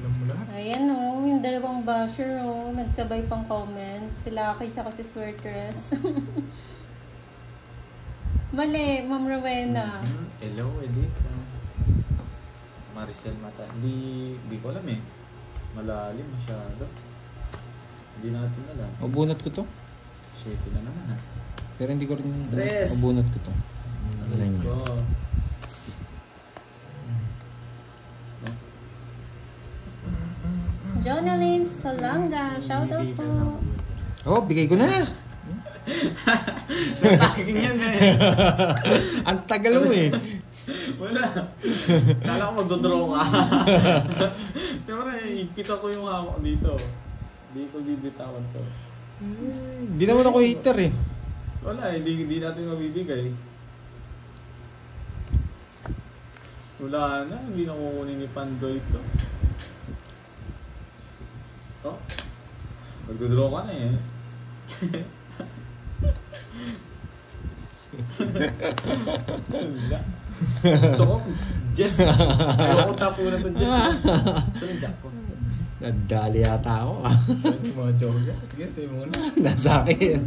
Speaker 3: Alam mo lahat.
Speaker 1: Ayan oh, yung dalawang basher oh, nagsabay pang comment. Si Lucky tsaka si Swertres. Mali, Ma'am Rowena.
Speaker 2: Hello, Edith. Maricel Mata. Di ko alam eh. Malalim masyado. Hindi natin alam.
Speaker 4: Mabunot ko to.
Speaker 2: Shaky na naman ha.
Speaker 4: Pero hindi ko rin
Speaker 2: Tres.
Speaker 4: mabunot ko to.
Speaker 2: Alam ko.
Speaker 1: Jonalyn Salanga, shoutout po.
Speaker 4: Oh, bigay ko na.
Speaker 2: Nataking yan eh.
Speaker 4: Ang tagal mo eh.
Speaker 2: Wala. Kala ko magdodraw ka. Siyempre, ikita ko yung hawak dito. Hindi ko bibitawan to.
Speaker 4: Hindi naman ako hater eh.
Speaker 2: Wala, hindi natin mabibigay. Wala na, hindi na kukunin ni Pandoy to. Oh, magdodraw ka na eh. Gusto ko, Jess. Ayoko tapunan to Jess. Saan yung jack ko?
Speaker 4: Nadali yata ako ah.
Speaker 3: Saan yung mga joker? Sige, sa'yo muna.
Speaker 4: Nasa akin.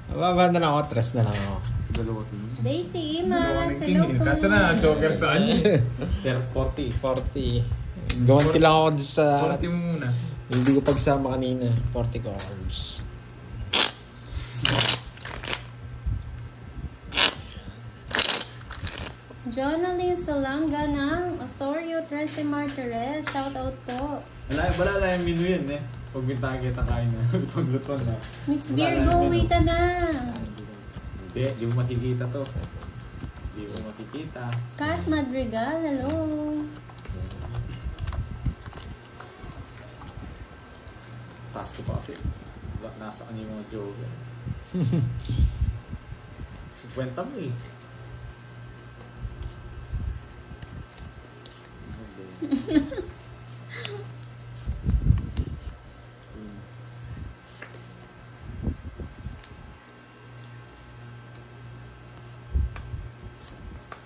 Speaker 4: Mababa na lang ako, tres na lang ako.
Speaker 2: Dalawa to yun.
Speaker 1: Daisy Imas,
Speaker 3: Dalawa ng
Speaker 1: hello
Speaker 3: king eh.
Speaker 1: po.
Speaker 3: Kaso na, joker saan eh.
Speaker 2: 40.
Speaker 4: 40. Gawanti lang ako dun sa...
Speaker 3: 40 mo muna.
Speaker 4: Hindi ko pagsama kanina. 40 cards.
Speaker 1: Jonalyn Salanga ng Osorio Trece Martires, shoutout po.
Speaker 2: Wala lang yung menu yan eh. Pag bintang kita kain na. Pagluto na.
Speaker 1: Miss
Speaker 2: Wala
Speaker 1: Virgo,
Speaker 2: lang
Speaker 1: uwi
Speaker 2: menu.
Speaker 1: ka na.
Speaker 2: Hindi mo makikita to. Hindi mo makikita.
Speaker 1: Kat Madrigal, hello.
Speaker 2: Taas ko pa kasi. Nasa kanya yung mga joker. 50 mo eh.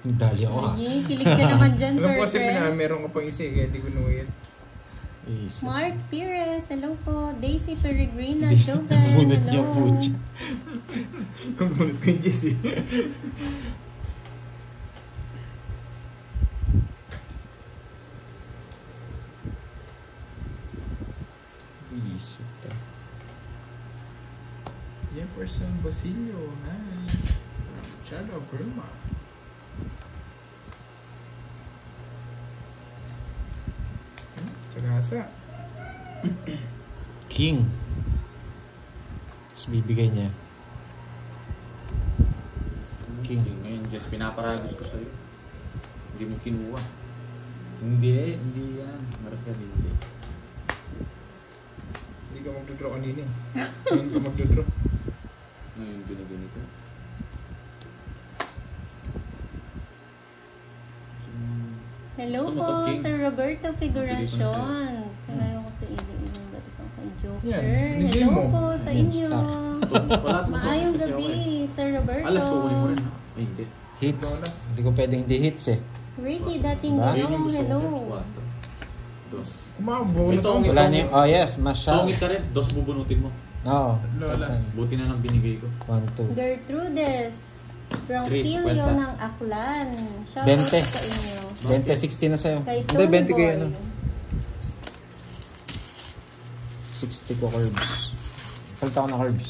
Speaker 4: Dali ako ah.
Speaker 1: Ay, kilig ka naman dyan,
Speaker 3: Alam
Speaker 1: Sir
Speaker 3: ko kasi
Speaker 1: Chris.
Speaker 3: meron ka pang isa eh, kaya di ko nuwit.
Speaker 1: Mark Pires, hello po. Daisy Peregrina,
Speaker 4: Hindi,
Speaker 1: Joven,
Speaker 4: nabunot niya
Speaker 1: hello.
Speaker 4: po siya.
Speaker 3: Kung gulit ko yung Jesse.
Speaker 4: Isip ka.
Speaker 3: Jefferson Basilio, hi. Chalo Bruma. Sarasa.
Speaker 4: King. Tapos bibigay niya. King.
Speaker 2: Ngayon, just pinaparagos ko sa'yo. Hindi mo kinuha. Hindi yan. Marasal, hindi.
Speaker 3: Hindi ka magdodraw kanina eh. Ngayon ka magdodraw.
Speaker 2: Ngayon, ginaganito.
Speaker 1: Hello
Speaker 2: Gusto mo
Speaker 1: po,
Speaker 2: to, King?
Speaker 1: Sir Roberto Figuracion.
Speaker 2: Mabili
Speaker 1: Kalayo ko sa ili-iling ba ito kay Joker.
Speaker 3: Yan, binigay
Speaker 1: Hello
Speaker 3: mo.
Speaker 1: po sa
Speaker 4: Yan,
Speaker 1: inyo.
Speaker 4: star.
Speaker 2: Wala
Speaker 1: Maayong gabi, Sir Roberto.
Speaker 2: Alas, kukunin mo rin ha? Ay, hindi.
Speaker 4: Hits.
Speaker 3: Donas.
Speaker 4: Hindi ko pwedeng hindi hits eh.
Speaker 1: Ricky, dating
Speaker 4: Ba?
Speaker 2: Yun yung
Speaker 1: gano'ng
Speaker 2: gusto
Speaker 1: hello.
Speaker 2: ko. 4. 2.
Speaker 3: Kumabunot
Speaker 2: Ito,
Speaker 3: ako.
Speaker 4: Wala na yung... Oh yes, masyal.
Speaker 2: Tongit ka rin. 2 bubunutin mo.
Speaker 4: Oo.
Speaker 3: Lolas.
Speaker 2: Buti na lang binigay ko.
Speaker 4: 1, 2.
Speaker 1: Gertrudes. Bronquilio
Speaker 2: 3.50.
Speaker 1: ng Aklan. Shout
Speaker 4: 20.
Speaker 1: out sa inyo.
Speaker 4: 20, 60 na sa'yo.
Speaker 1: Kay
Speaker 4: Hindi,
Speaker 1: Tony
Speaker 4: 20 ko
Speaker 1: Boy.
Speaker 4: yan. 60 ko carbs. Salta ko na carbs.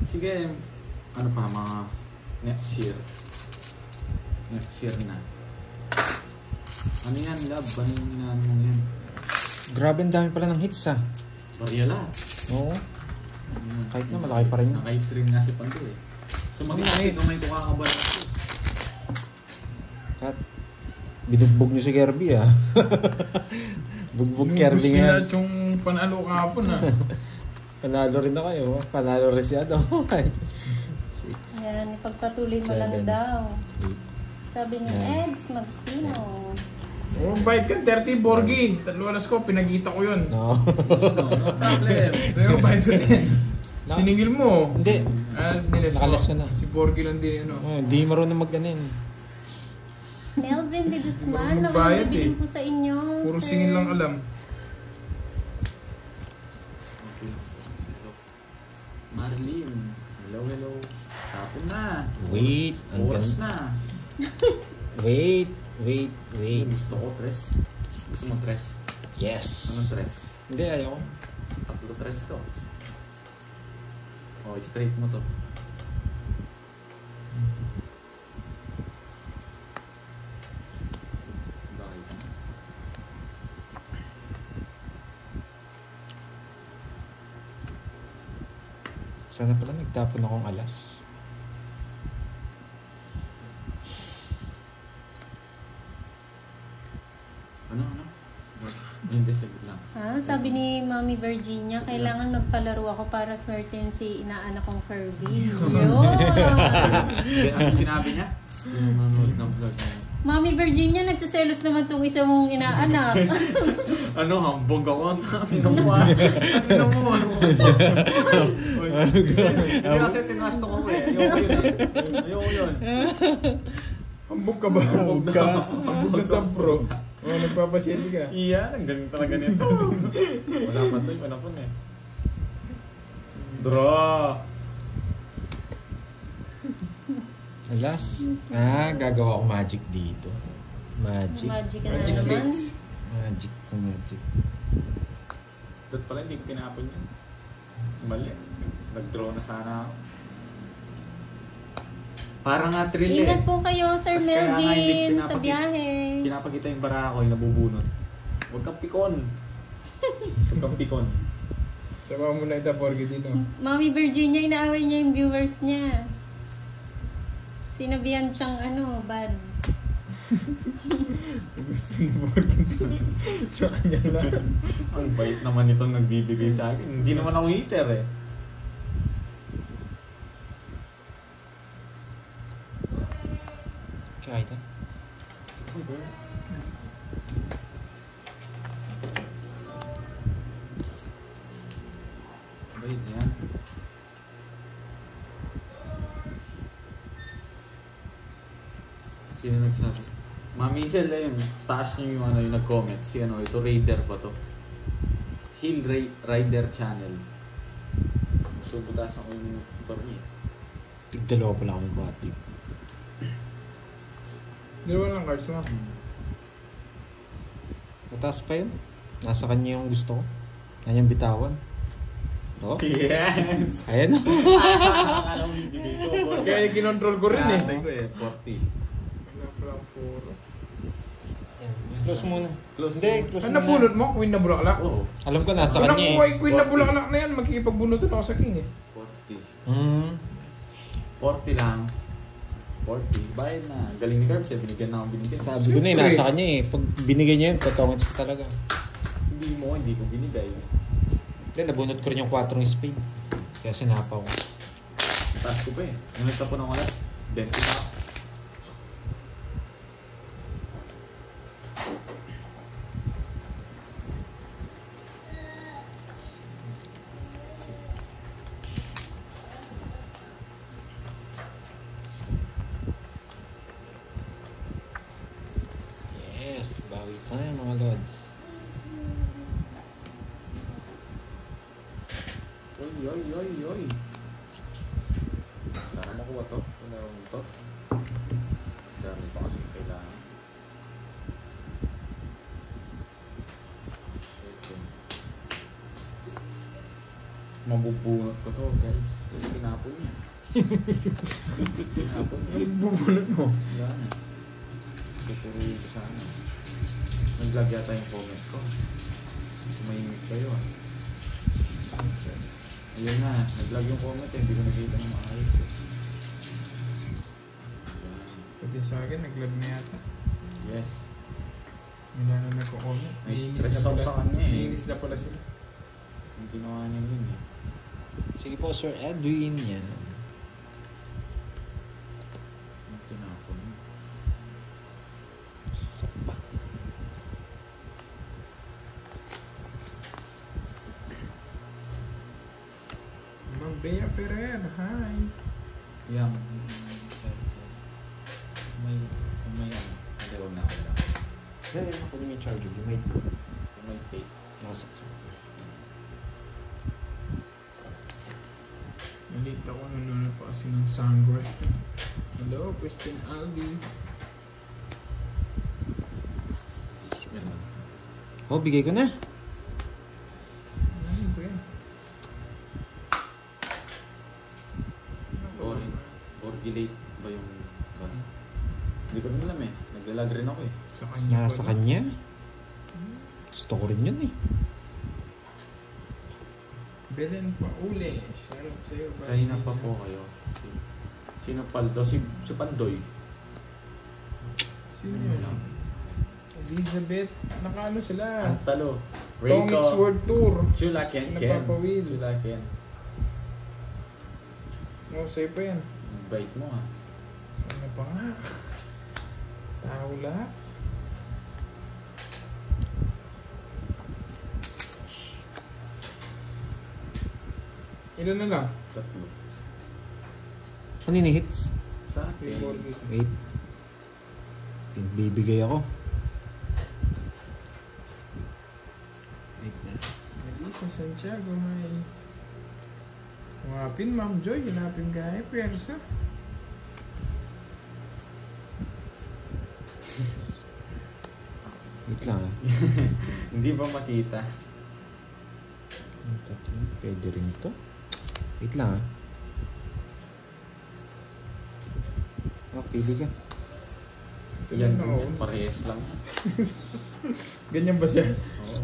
Speaker 2: Sige, ano pa, mga next year. Next year na. Ano yan, love? Ano yung inaano mo yan?
Speaker 4: Grabe, ang dami pala ng hits ah.
Speaker 2: Barya lahat.
Speaker 4: Oo.
Speaker 2: Ayan.
Speaker 4: Kahit na, malaki pa rin yun.
Speaker 2: Naka-extreme nga si Pando eh. Sumagot kasi kung may kukakabal ako.
Speaker 4: Kat, binugbog niyo si Kirby ah. Bugbog Kirby
Speaker 3: Gusto
Speaker 4: nga.
Speaker 3: lahat yung panalo kahapon ah.
Speaker 4: Panalo rin ako eh. Oh. Panalo rin siya daw.
Speaker 1: Yan, ipagpatuloy mo lang
Speaker 4: 7.
Speaker 1: daw. Sabi ni
Speaker 4: Yan.
Speaker 1: Eds Magsino.
Speaker 3: Oh, bayad ka 30 Borgi. 3 alas ko, pinagita ko yun.
Speaker 4: No.
Speaker 2: No problem.
Speaker 3: Sa'yo, bayad ko din.
Speaker 4: No.
Speaker 3: Siningil mo.
Speaker 4: Hindi.
Speaker 3: Niles ko.
Speaker 4: Nakalas ko na.
Speaker 3: Si Borgi lang din yun.
Speaker 4: Oh, hindi marunong mag-ganin.
Speaker 1: Melvin de Guzman,
Speaker 3: Marunong
Speaker 1: magandang
Speaker 3: magbayad
Speaker 1: gabi
Speaker 3: eh.
Speaker 1: din po sa inyo.
Speaker 3: Puro
Speaker 1: sir.
Speaker 3: singin lang alam.
Speaker 2: Okay lang. Hello. Marlene. Hello, hello. Tapon na.
Speaker 4: Wait.
Speaker 2: Oras na.
Speaker 4: Wait.
Speaker 2: Gusto ko tres. Gusto mo tres?
Speaker 4: Yes.
Speaker 2: Anong tres?
Speaker 4: Hindi, ayaw ko.
Speaker 2: Tatlo tres ko. Oh, straight mo to. Bakit?
Speaker 4: Sana pala nagtapon akong alas.
Speaker 2: Ano? Hindi, saglit lang.
Speaker 1: Sabi ni Mami Virginia, kailangan magpalaro ako para swertein si inaanak kong Kirby. Yun!
Speaker 2: Ano sinabi niya? Yung manood ng vlog niya.
Speaker 1: Mami Virginia, nagsiselos naman tong isa mong inaanak.
Speaker 2: Ano, hambog ako. Ano mo ah? Ano mo? Hindi kasi tinasto ko eh. Ayoko yun.
Speaker 3: Hambog ka ba? Hambog na sa pro. Oh, nagpapasyente ka.
Speaker 2: Iya, ang galing talaga nito. Wala pa to, wala pa eh. Draw!
Speaker 4: Alas. Gagawa ko magic dito. Magic.
Speaker 1: Magic ka na
Speaker 3: Magic
Speaker 1: naman.
Speaker 3: tricks.
Speaker 4: Magic.
Speaker 2: Dot pala, hindi ko tinapon yan. Mali. Nag-draw na sana ako. Parang nga thrill eh.
Speaker 1: Ingat po kayo, Sir
Speaker 2: Tapos kaya nga hindi
Speaker 1: Melvin, sa
Speaker 2: pinapakita-
Speaker 1: biyahe.
Speaker 2: Pinapakita yung bara ko, yung nabubunot. Huwag kang pikon. Huwag kang pikon.
Speaker 3: Sama mo na ito, Porgy Dino.
Speaker 1: Mami Virginia, inaaway niya yung viewers niya. Sinabihan siyang bad.
Speaker 3: Gusto ni Porgy Dino. Sa kanya lang.
Speaker 2: Ang bait naman itong nagbibigay sa akin. Hindi naman ako hater eh.
Speaker 4: Kahit ha?
Speaker 2: Bait na yan. Sino nagsabi? Mami Sel, yung taas niyo yung yung nag-comment. Si ito Raider ba to? Hill Rider Channel. So, butasan ko yung motor niya.
Speaker 4: Tigdalawa pala kami bati.
Speaker 3: Dalawa lang cards mo.
Speaker 4: Mataas pa yun. Nasa kanya yung gusto ko. Kanyang bitawan. Oh,
Speaker 2: Yes!
Speaker 4: ayan o.
Speaker 2: Akala mo bibigay ko.
Speaker 3: Kaya kinontrol ko rin eh.
Speaker 2: Ko eh, 40.
Speaker 3: Wala palang puro.
Speaker 4: Close muna.
Speaker 2: Close
Speaker 4: Hindi,
Speaker 2: muna.
Speaker 4: close
Speaker 3: Ano
Speaker 4: muna.
Speaker 3: napulot mo? Queen na bulaklak?
Speaker 2: Oo.
Speaker 4: Alam ko nasa
Speaker 3: Kung
Speaker 4: kanya
Speaker 3: nakuha
Speaker 4: eh.
Speaker 3: yung queen na bulaklak na yan, makikipagbunutan ako sa king eh.
Speaker 2: 40. 40 lang. 40. Bayad na. Galing ni Curbs eh. Binigyan na akong binigyan.
Speaker 4: Sabi ko na eh, nasa kanya eh. Pag binigay niya yun, patongan siya talaga.
Speaker 2: Hindi ko binigay.
Speaker 4: Hindi, nabunot ko rin yung 4 spade. Kaya sinapaw ko.
Speaker 2: Taas ko pa eh. Nung nagtapon ng alas, 20 pa ako.
Speaker 4: Yes, bawi tayo mga lods.
Speaker 2: Oy. Sana makuha to. Wala akong to. Dami pa kasi kailangan. Shit. Mabubunot ko to, guys. Pinapon niya. Pinapon niya.
Speaker 3: Bubunot mo.
Speaker 2: Yan. Tuturuin ko sana. Nag-vlog yata yung comment ko. Tumahimik kayo ah. Ayun na, nag-vlog yung comment eh. Hindi ko nakita ng maayos eh. Ayan.
Speaker 3: Pati sa akin, nag-love na yata.
Speaker 2: Yes.
Speaker 3: Wala na nagko-comment.
Speaker 2: May
Speaker 3: Naiinis
Speaker 2: stress
Speaker 3: na
Speaker 2: ako
Speaker 3: pala.
Speaker 2: sa kanya eh.
Speaker 3: Naiinis na pala sila.
Speaker 2: Yung ginawa niya yun eh.
Speaker 4: Sige po, Sir Edwin. Yan.
Speaker 2: Yung tinapon.
Speaker 4: Sapa.
Speaker 3: Ma'am Bea Ferrer, hi.
Speaker 2: Yan. May ano. Hindi.
Speaker 4: Kaya ako yung charger. Yung may
Speaker 2: May tape.
Speaker 4: nakasaksak.
Speaker 3: Nalita ko nanonood pa kasi ng Sangre. Hello, Christian Alvis.
Speaker 4: Oh, bigay ko na.
Speaker 3: Ano ba yan?
Speaker 2: Orgilate ba yung basa? Hindi ko rin alam eh. Naglalag rin ako eh.
Speaker 3: Sa kanya
Speaker 4: Nasa
Speaker 3: pala.
Speaker 4: kanya. Gusto ko rin yun eh.
Speaker 3: Belen Paule. Shoutout sa'yo. buddy.
Speaker 2: Kanina pa po kayo. Sino Paldo? Si Pandoy.
Speaker 3: Sino yun? Elizabeth. Nakaano sila?
Speaker 2: Antalo.
Speaker 3: Comics World Tour.
Speaker 2: Chula Ken.
Speaker 3: Napapawid.
Speaker 2: Chula Ken.
Speaker 3: Oh, sa'yo pa yan.
Speaker 2: Bait mo ha.
Speaker 3: Sana pa nga. Tao lahat. Ilan na lang?
Speaker 2: Tatlo.
Speaker 4: Ano yung hits?
Speaker 2: Sa
Speaker 3: Yung ball
Speaker 2: akin.
Speaker 3: dito.
Speaker 4: Wait. Bibigay ako. Wait na.
Speaker 3: Melissa Santiago, may... Umapin, Ma'am Joy. Hinapin ka eh. Persa.
Speaker 4: Wait lang ah.
Speaker 2: Hindi ba makita?
Speaker 4: Ang tatlo. Pwede rin to. Wait lang ah. Oh, pili ka.
Speaker 2: Yan,
Speaker 3: Oo.
Speaker 2: yan. Parehas lang.
Speaker 3: Ganyan ba siya?
Speaker 2: Oo.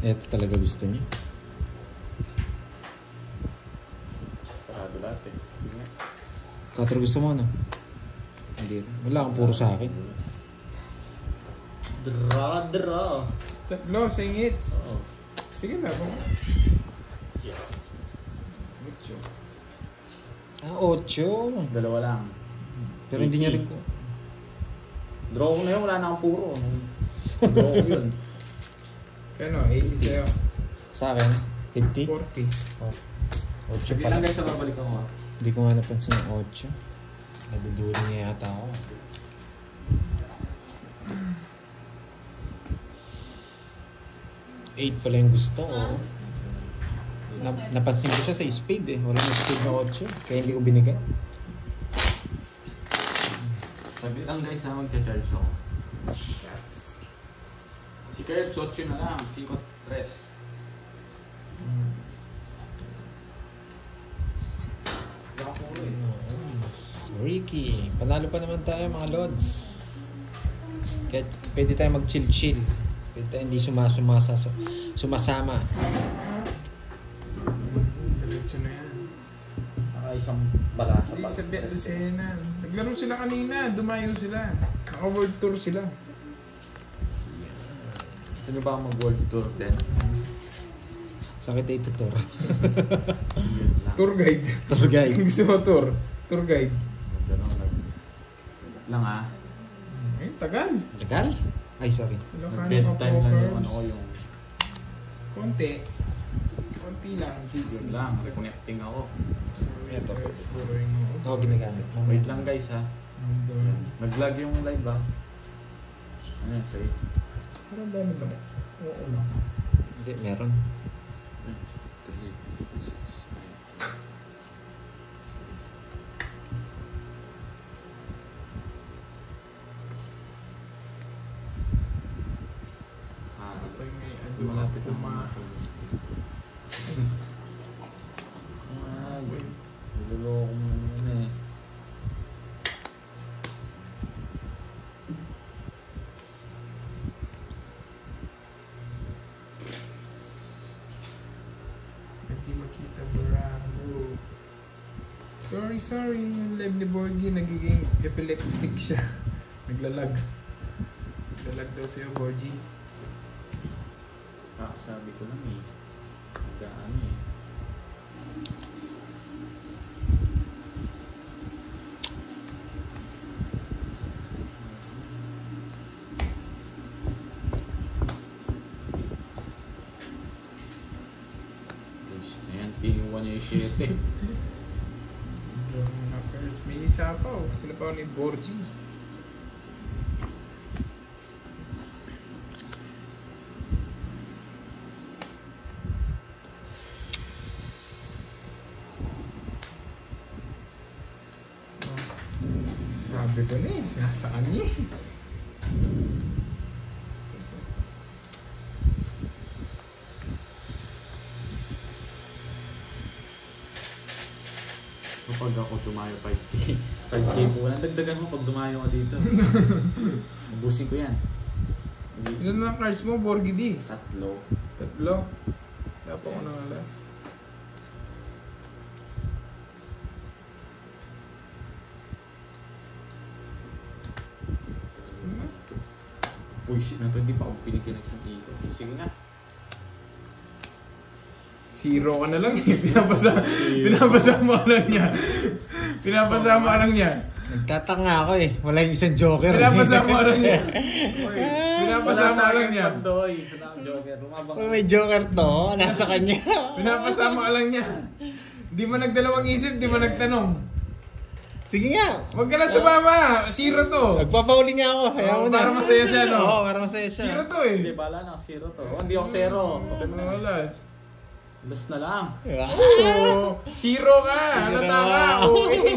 Speaker 4: Ito talaga gusto niya.
Speaker 2: Sarado lahat eh. Sige nga.
Speaker 4: Cutter gusto mo ano? Hindi. Wala kang puro sa akin.
Speaker 2: Draw.
Speaker 3: Tatlo, singits.
Speaker 2: Oo.
Speaker 3: Sige na, kung...
Speaker 2: Yes.
Speaker 3: Mucho.
Speaker 4: Ah, 8.
Speaker 2: Dalawa lang.
Speaker 4: Pero hindi niya rin ko.
Speaker 2: Draw ko na yun. Wala na akong puro. Draw ko yun.
Speaker 3: Kano, 80 sa'yo.
Speaker 4: Sa akin, 50.
Speaker 3: 40.
Speaker 4: 8
Speaker 2: Sige
Speaker 4: pala.
Speaker 2: lang guys, babalik ako ha.
Speaker 4: Hindi ko nga napansin yung 8. Naduduli niya yata ako. Eight pala yung gusto ko. Napansin ko siya sa spade eh. Walang spade na 8. Kaya hindi ko binigay.
Speaker 2: Sabi lang guys ha, magcha-charge ako. Si Curbs, 8 na lang. 5-3. Ako eh.
Speaker 4: Ricky, panalo pa naman tayo mga lods. Kaya pwede tayo mag-chill-chill. Pwede tayo hindi sumasama.
Speaker 3: Diretso na yan.
Speaker 2: Isang balasa pa.
Speaker 3: Elizabeth Lucena. Naglaro sila kanina. Dumayo sila. Naka-world tour sila.
Speaker 2: Gusto nyo ba mag-world tour din?
Speaker 4: Sakit ay tutor.
Speaker 2: Yun lang.
Speaker 3: Tour guide.
Speaker 4: Tour guide.
Speaker 3: Gusto mo tour? Tour guide.
Speaker 2: Ganun lang ah.
Speaker 3: Eh, tagal.
Speaker 4: Tagal? Ay, sorry.
Speaker 3: Ilocano
Speaker 2: Bedtime lang yung ano ko
Speaker 3: Pockers.
Speaker 2: yung...
Speaker 3: Konti. Konti lang. GC.
Speaker 2: Yun lang, reconnecting ako.
Speaker 4: Ito.
Speaker 3: Exploring mo.
Speaker 4: Oo, ginagamit.
Speaker 2: Wait lang guys ha.
Speaker 3: Nandun.
Speaker 2: Nag-vlog yung live ba? Ano yan, size?
Speaker 3: Parang dami lang. Oo lang.
Speaker 4: Hindi, meron.
Speaker 2: 3, 6, 9.
Speaker 3: Kapag may ado
Speaker 2: Malapit
Speaker 3: ako
Speaker 2: na niloloko mo naman eh.
Speaker 3: Hindi makita Bravo. Sorry. Yung live ni Borgie nagiging epileptic siya. Naglalag. Naglalag daw sa'yo, Borgie.
Speaker 2: Sabi ko lang eh. Nagdaan eh. Ayan, pinuha niya yung shit eh.
Speaker 3: May isa pa oh. Sila pa ni Borgie. Sabi ko na eh, nasa kanya eh.
Speaker 2: Kapag ako dumayo 5K, 5K po, walang dagdagan mo pag dumayo ka dito. Ubusin ko yan.
Speaker 3: Ilan na cards mo, Borgie D?
Speaker 2: Tatlo.
Speaker 3: Tatlo. Sapa ko ng alas.
Speaker 2: Bullshit na to, hindi pa ako binigyan ng isang ito. Sige nga.
Speaker 3: Zero ka na lang eh. Pinapasama ka lang niya. Pinapasama ka lang niya.
Speaker 4: Nagtatanga ako eh. Wala yung isang joker.
Speaker 3: Pinapasama ka lang niya. Pinapasama ka lang niya.
Speaker 2: Pandoy. Wala akong joker. Lumabang.
Speaker 4: Oh, may joker to. Nasa kanya.
Speaker 3: Pinapasama ka lang niya. Di mo nagdalawang isip, di mo nagtanong.
Speaker 4: Sige nga.
Speaker 3: Huwag ka na sumama. Zero to.
Speaker 4: Nagpapauli nga ako. Ayaw mo na.
Speaker 3: Para masaya siya, no?
Speaker 4: Oo, para masaya siya.
Speaker 3: Zero to
Speaker 2: Hindi,
Speaker 3: eh.
Speaker 2: bala na. Zero to. Oh, hindi ako zero.
Speaker 3: Ano alas?
Speaker 2: Last na lang.
Speaker 3: Oo. Zero ka. Halata ka. Okay.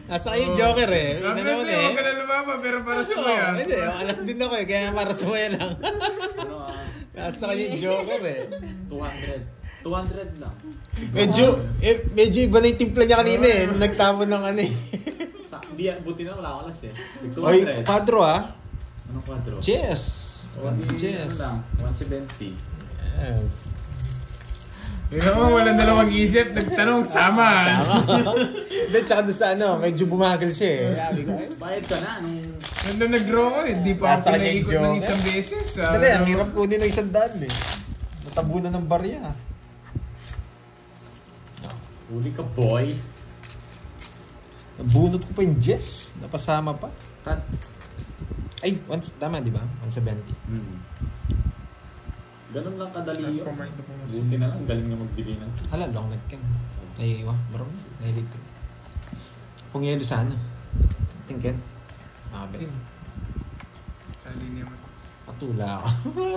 Speaker 4: Nasa kayo joker eh.
Speaker 3: Sabi
Speaker 4: Ina naman
Speaker 3: siya, huwag ka na lumama, pero para sa
Speaker 4: Oo,
Speaker 3: kuya.
Speaker 4: hindi. Alas din ako eh. Kaya para sumaya lang.
Speaker 2: Ano
Speaker 4: Nasa kayo joker eh.
Speaker 2: 200. 200 lang.
Speaker 4: Medyo iba na yung timpla niya kanina eh. Nung nagtapon ng ano eh.
Speaker 2: Hindi yan. Buti na wala akong alas eh.
Speaker 4: Oy,
Speaker 2: 200.
Speaker 4: quadro ah.
Speaker 2: Anong quadro?
Speaker 4: Chess.
Speaker 2: Ano lang? 170.
Speaker 4: Yes.
Speaker 3: Yun naman, walang dalawang isip. Nagtanong, sama.
Speaker 4: Hindi, tsaka doon sa ano, medyo bumagal siya eh. Sabi ko, ay,
Speaker 2: Bayad ka na.
Speaker 3: Nandun nag-draw ko eh. Di pa
Speaker 4: Nasa
Speaker 3: ako
Speaker 4: kanya yung
Speaker 3: pinaikot ng
Speaker 4: joker.
Speaker 3: isang beses.
Speaker 4: dali, ang hirap kunin ng 100 eh. Natabunan ng barya.
Speaker 2: Huli ka, boy.
Speaker 4: Nabunot ko pa yung Jess. Napasama pa.
Speaker 2: Cut.
Speaker 4: Ay, tama di ba? 170.
Speaker 2: Ganun lang kadali yun.
Speaker 3: Nag-command na po mas-
Speaker 2: Buti na lang. Galing na magbigay ng...
Speaker 4: Hala, long neck ka. Ay, bro. Nahilig ko. Kung yelo sana. Tingken. Mabit.
Speaker 3: Sali niya man.
Speaker 4: Patula ako.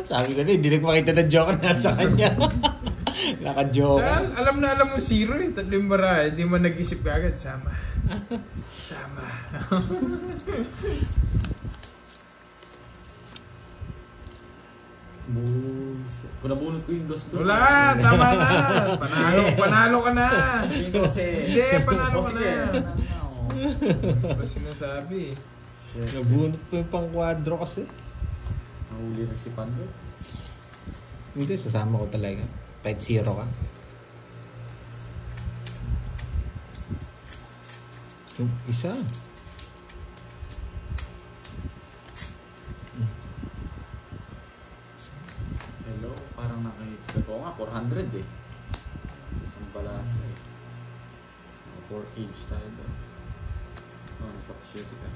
Speaker 4: Sabi ko na, hindi nagpakita ng joker nasa kanya. Naka-joker.
Speaker 3: Saan? Alam na alam mo zero eh. Tatlo yung bara. Hindi mo nag-isip ka agad. Sama. Sama.
Speaker 2: Bullshit. Kung nabunod ko yung dos doon.
Speaker 3: Wala! Tama na! Panalo ka na!
Speaker 2: Yung dos eh.
Speaker 3: Hindi, panalo ka
Speaker 2: Sige.
Speaker 3: na.
Speaker 2: Oh.
Speaker 3: Ano sinasabi?
Speaker 2: Shit.
Speaker 4: Nabunot ko yung pang-quadro kasi.
Speaker 2: Nahuli na si Pando.
Speaker 4: Hindi, sasama ko talaga. Kahit zero ka. Yung isa.
Speaker 2: Hello, parang naka-hits ka ko nga, 400 eh. Isang balasa eh. 4 each tayo doon. Oh, napakashit ka.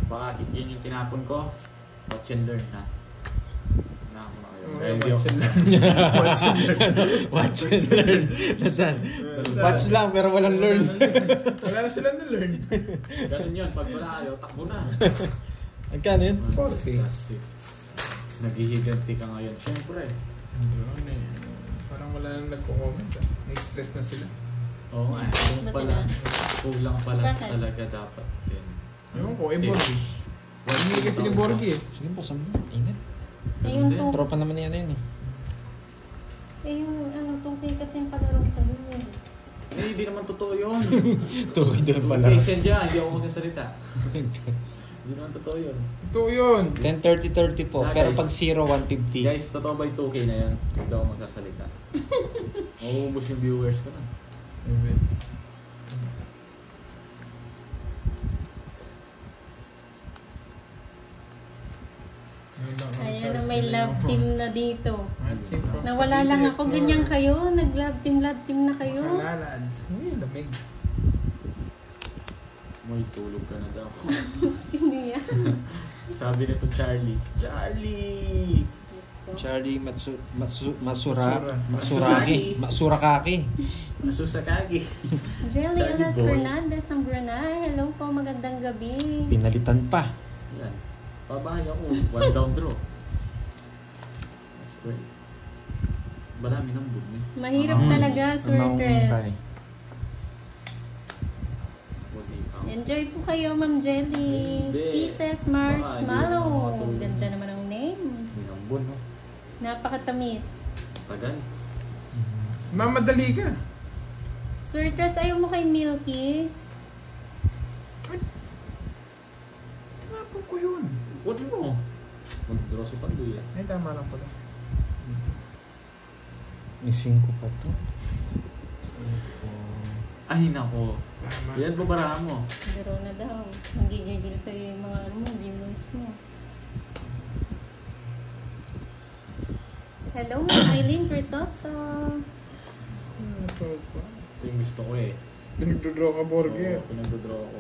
Speaker 2: Baka yun yung tinapon ko. Watch and learn ha. Nako na kayo. Dahil di ako
Speaker 3: Watch and
Speaker 2: learn.
Speaker 4: Watch and learn. Nasaan? Watch lang pero walang learn.
Speaker 3: Wala na sila na-learn.
Speaker 2: Ganun yun, pag wala kayo, takbo na.
Speaker 4: Magkano yun?
Speaker 3: 40.
Speaker 2: Kasi naghihiganti ka ngayon. Siyempre.
Speaker 3: Yun eh. Parang wala nang nagko-comment ah. Na-stress na sila.
Speaker 2: Oo nga. Kung pala, kulang pala
Speaker 1: Bakit?
Speaker 2: talaga dapat din.
Speaker 3: Ewan ko, eh Borgie. Hindi kasi ni Borgie eh.
Speaker 4: Sige po, sabi mo. Ingat.
Speaker 1: Eh, yung
Speaker 2: Hindi.
Speaker 1: two,
Speaker 4: Tropa naman yan yun eh.
Speaker 1: yung ano, 2K kasi yung palaro sa yun.
Speaker 2: Eh, hindi naman totoo yun.
Speaker 4: Tukoy doon pala.
Speaker 2: Patient dyan, hindi ako magsasalita. Hindi naman totoo yun.
Speaker 3: Totoo yun.
Speaker 4: 10-30-30 po.
Speaker 2: Ah,
Speaker 4: Pero
Speaker 2: guys.
Speaker 4: pag 0, 150.
Speaker 2: Guys, totoo ba yung 2K na yan? Hindi ako magsasalita. Mauubos yung viewers ko na.
Speaker 1: Ayan na may love team na dito.
Speaker 3: Matching pa.
Speaker 1: Nawala lang ako, ganyan kayo. Nag-love team na kayo.
Speaker 3: Makalads. Ay, lamig.
Speaker 2: May tulog ka na daw.
Speaker 1: Sino yan?
Speaker 2: Sabi nito Charlie. Charlie!
Speaker 4: Charlie
Speaker 3: Masura.
Speaker 4: Matsuraki. Matsurakaki.
Speaker 2: Masusakagi.
Speaker 1: Jelly
Speaker 2: Charlie
Speaker 1: Alas
Speaker 2: boy.
Speaker 1: Fernandez ng Brunei. Hello po, magandang gabi.
Speaker 4: Pinalitan pa.
Speaker 2: Yan. Pabahay ako. 1 down draw. That's great. Marami ng boom eh.
Speaker 1: Mahirap talaga, Sir
Speaker 4: Ang
Speaker 1: Tres.
Speaker 4: tayo.
Speaker 1: Enjoy po kayo, Ma'am Jelly.
Speaker 2: Hindi.
Speaker 1: Pieces
Speaker 2: Baka
Speaker 1: Marshmallow.
Speaker 2: hindi mo matulog.
Speaker 1: Ganda naman ang name.
Speaker 2: Binambon, no?
Speaker 1: Napakatamis.
Speaker 2: Tagal.
Speaker 3: Mamadali ka.
Speaker 1: Sir Trust, ayaw mo kay Milky?
Speaker 3: Tinapon ko yun.
Speaker 2: What mo? Mag-draw si Pandoy,
Speaker 3: Ay, tama lang pala.
Speaker 4: May 5 pa to. 5.
Speaker 2: Ay, nako.
Speaker 3: Tama.
Speaker 2: Yan po barahan mo.
Speaker 1: Draw na daw. Hindi gigil sa'yo yung mga ano mo, viewers mo. Hello, Ma'am Eileen Crisosto.
Speaker 2: Ito yung gusto ko eh.
Speaker 3: Pinagdodraw ka, Borger.
Speaker 2: Oo, pinagdodraw ko.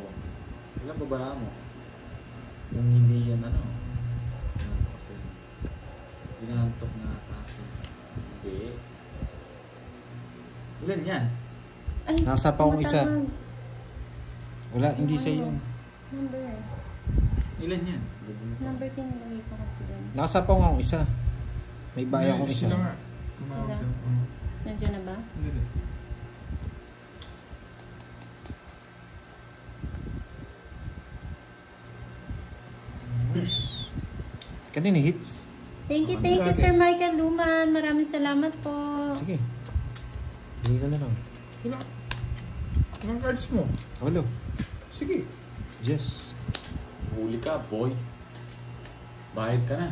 Speaker 2: Ilan pa barahan mo? Kung hindi yan ano. Ano kasi. Ginantok na kasi. Hindi. Ilan yan?
Speaker 1: Ay,
Speaker 4: Nasa pa akong isa.
Speaker 1: tumatawag.
Speaker 4: Wala, hindi sa iyo.
Speaker 1: Number.
Speaker 2: Ilan yan?
Speaker 1: Number kinilagay ko kasi doon.
Speaker 4: Nakasapa ko akong isa. May bayan akong isa.
Speaker 3: Sila nga. Tumawag
Speaker 1: Sila?
Speaker 3: daw.
Speaker 1: Nandiyan na ba?
Speaker 3: Hindi.
Speaker 4: Kanina hits.
Speaker 1: Thank you, Sir Michael Luman. Maraming salamat po.
Speaker 4: Sige. Hindi ka na lang.
Speaker 3: Ilang cards mo?
Speaker 4: Walo.
Speaker 3: Sige.
Speaker 4: Yes.
Speaker 2: Huli ka, boy. Bayad ka na.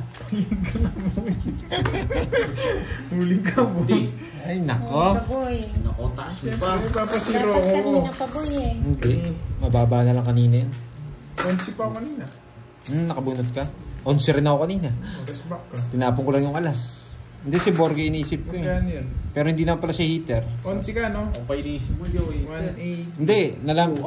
Speaker 3: Huli ka mo.
Speaker 2: Hindi.
Speaker 4: Ay,
Speaker 1: Oh,
Speaker 4: nako.
Speaker 1: boy.
Speaker 2: Nako, taas mo pa.
Speaker 3: Siyempre, papasiro
Speaker 1: Dapat
Speaker 3: ako.
Speaker 1: kanina pa, boy eh.
Speaker 4: Hindi. Mababa na lang kanina yan.
Speaker 3: 11 pa ako kanina.
Speaker 4: Nakabunot ka. 11 rin ako kanina.
Speaker 3: Gas back ka.
Speaker 4: Tinapon ko lang yung alas. Hindi si Borge inisip ko eh.
Speaker 3: Magkano yun?
Speaker 4: Pero hindi na pala si heater.
Speaker 3: 11 ka, no?
Speaker 2: Kung pa inisip mo, di ako
Speaker 3: 180.
Speaker 4: Hindi,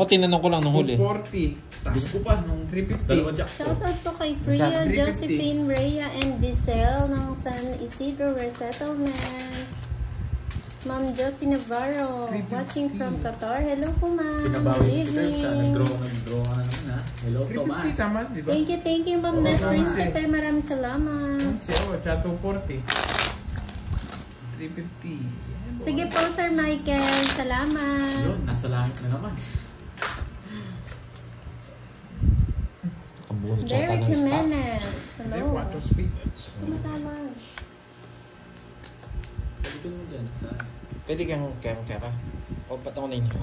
Speaker 4: tinanong ko lang nung huli.
Speaker 3: 240.
Speaker 2: Taas ko pa nung
Speaker 3: 350.
Speaker 2: dalawang jack ko.
Speaker 1: Shoutout po kay Priya,
Speaker 3: 350.
Speaker 1: Josephine, Rhea, and Diesel ng San Isidro Resettlement. Ma'am Josie Navarro,
Speaker 3: 350.
Speaker 1: watching from Qatar. Hello po, ma'am.
Speaker 2: Pinabawi
Speaker 1: Good
Speaker 2: ko si Terza.
Speaker 1: evening.
Speaker 2: Nag-draw ka na naman ha. Hello, Tomas.
Speaker 3: 350 tama, di ba?
Speaker 1: Thank you, Ma'am
Speaker 3: Oo,
Speaker 1: Nesrin
Speaker 3: kasi.
Speaker 1: Stepe. Maraming salamat.
Speaker 3: 11, oh, tsaka 240. 350.
Speaker 1: Sige po, Sir Michael. Salamat.
Speaker 2: Yun, nasa langit na naman.
Speaker 4: Nakabunot siya
Speaker 1: Derek
Speaker 4: ng stock.
Speaker 1: Jimenez.
Speaker 3: Hindi,
Speaker 1: Hello.
Speaker 3: 4 speed.
Speaker 1: Tumatawag.
Speaker 2: Sabi ko mo dyan, sa...
Speaker 4: Pwede kang kaya. O, ba't ako na inyo?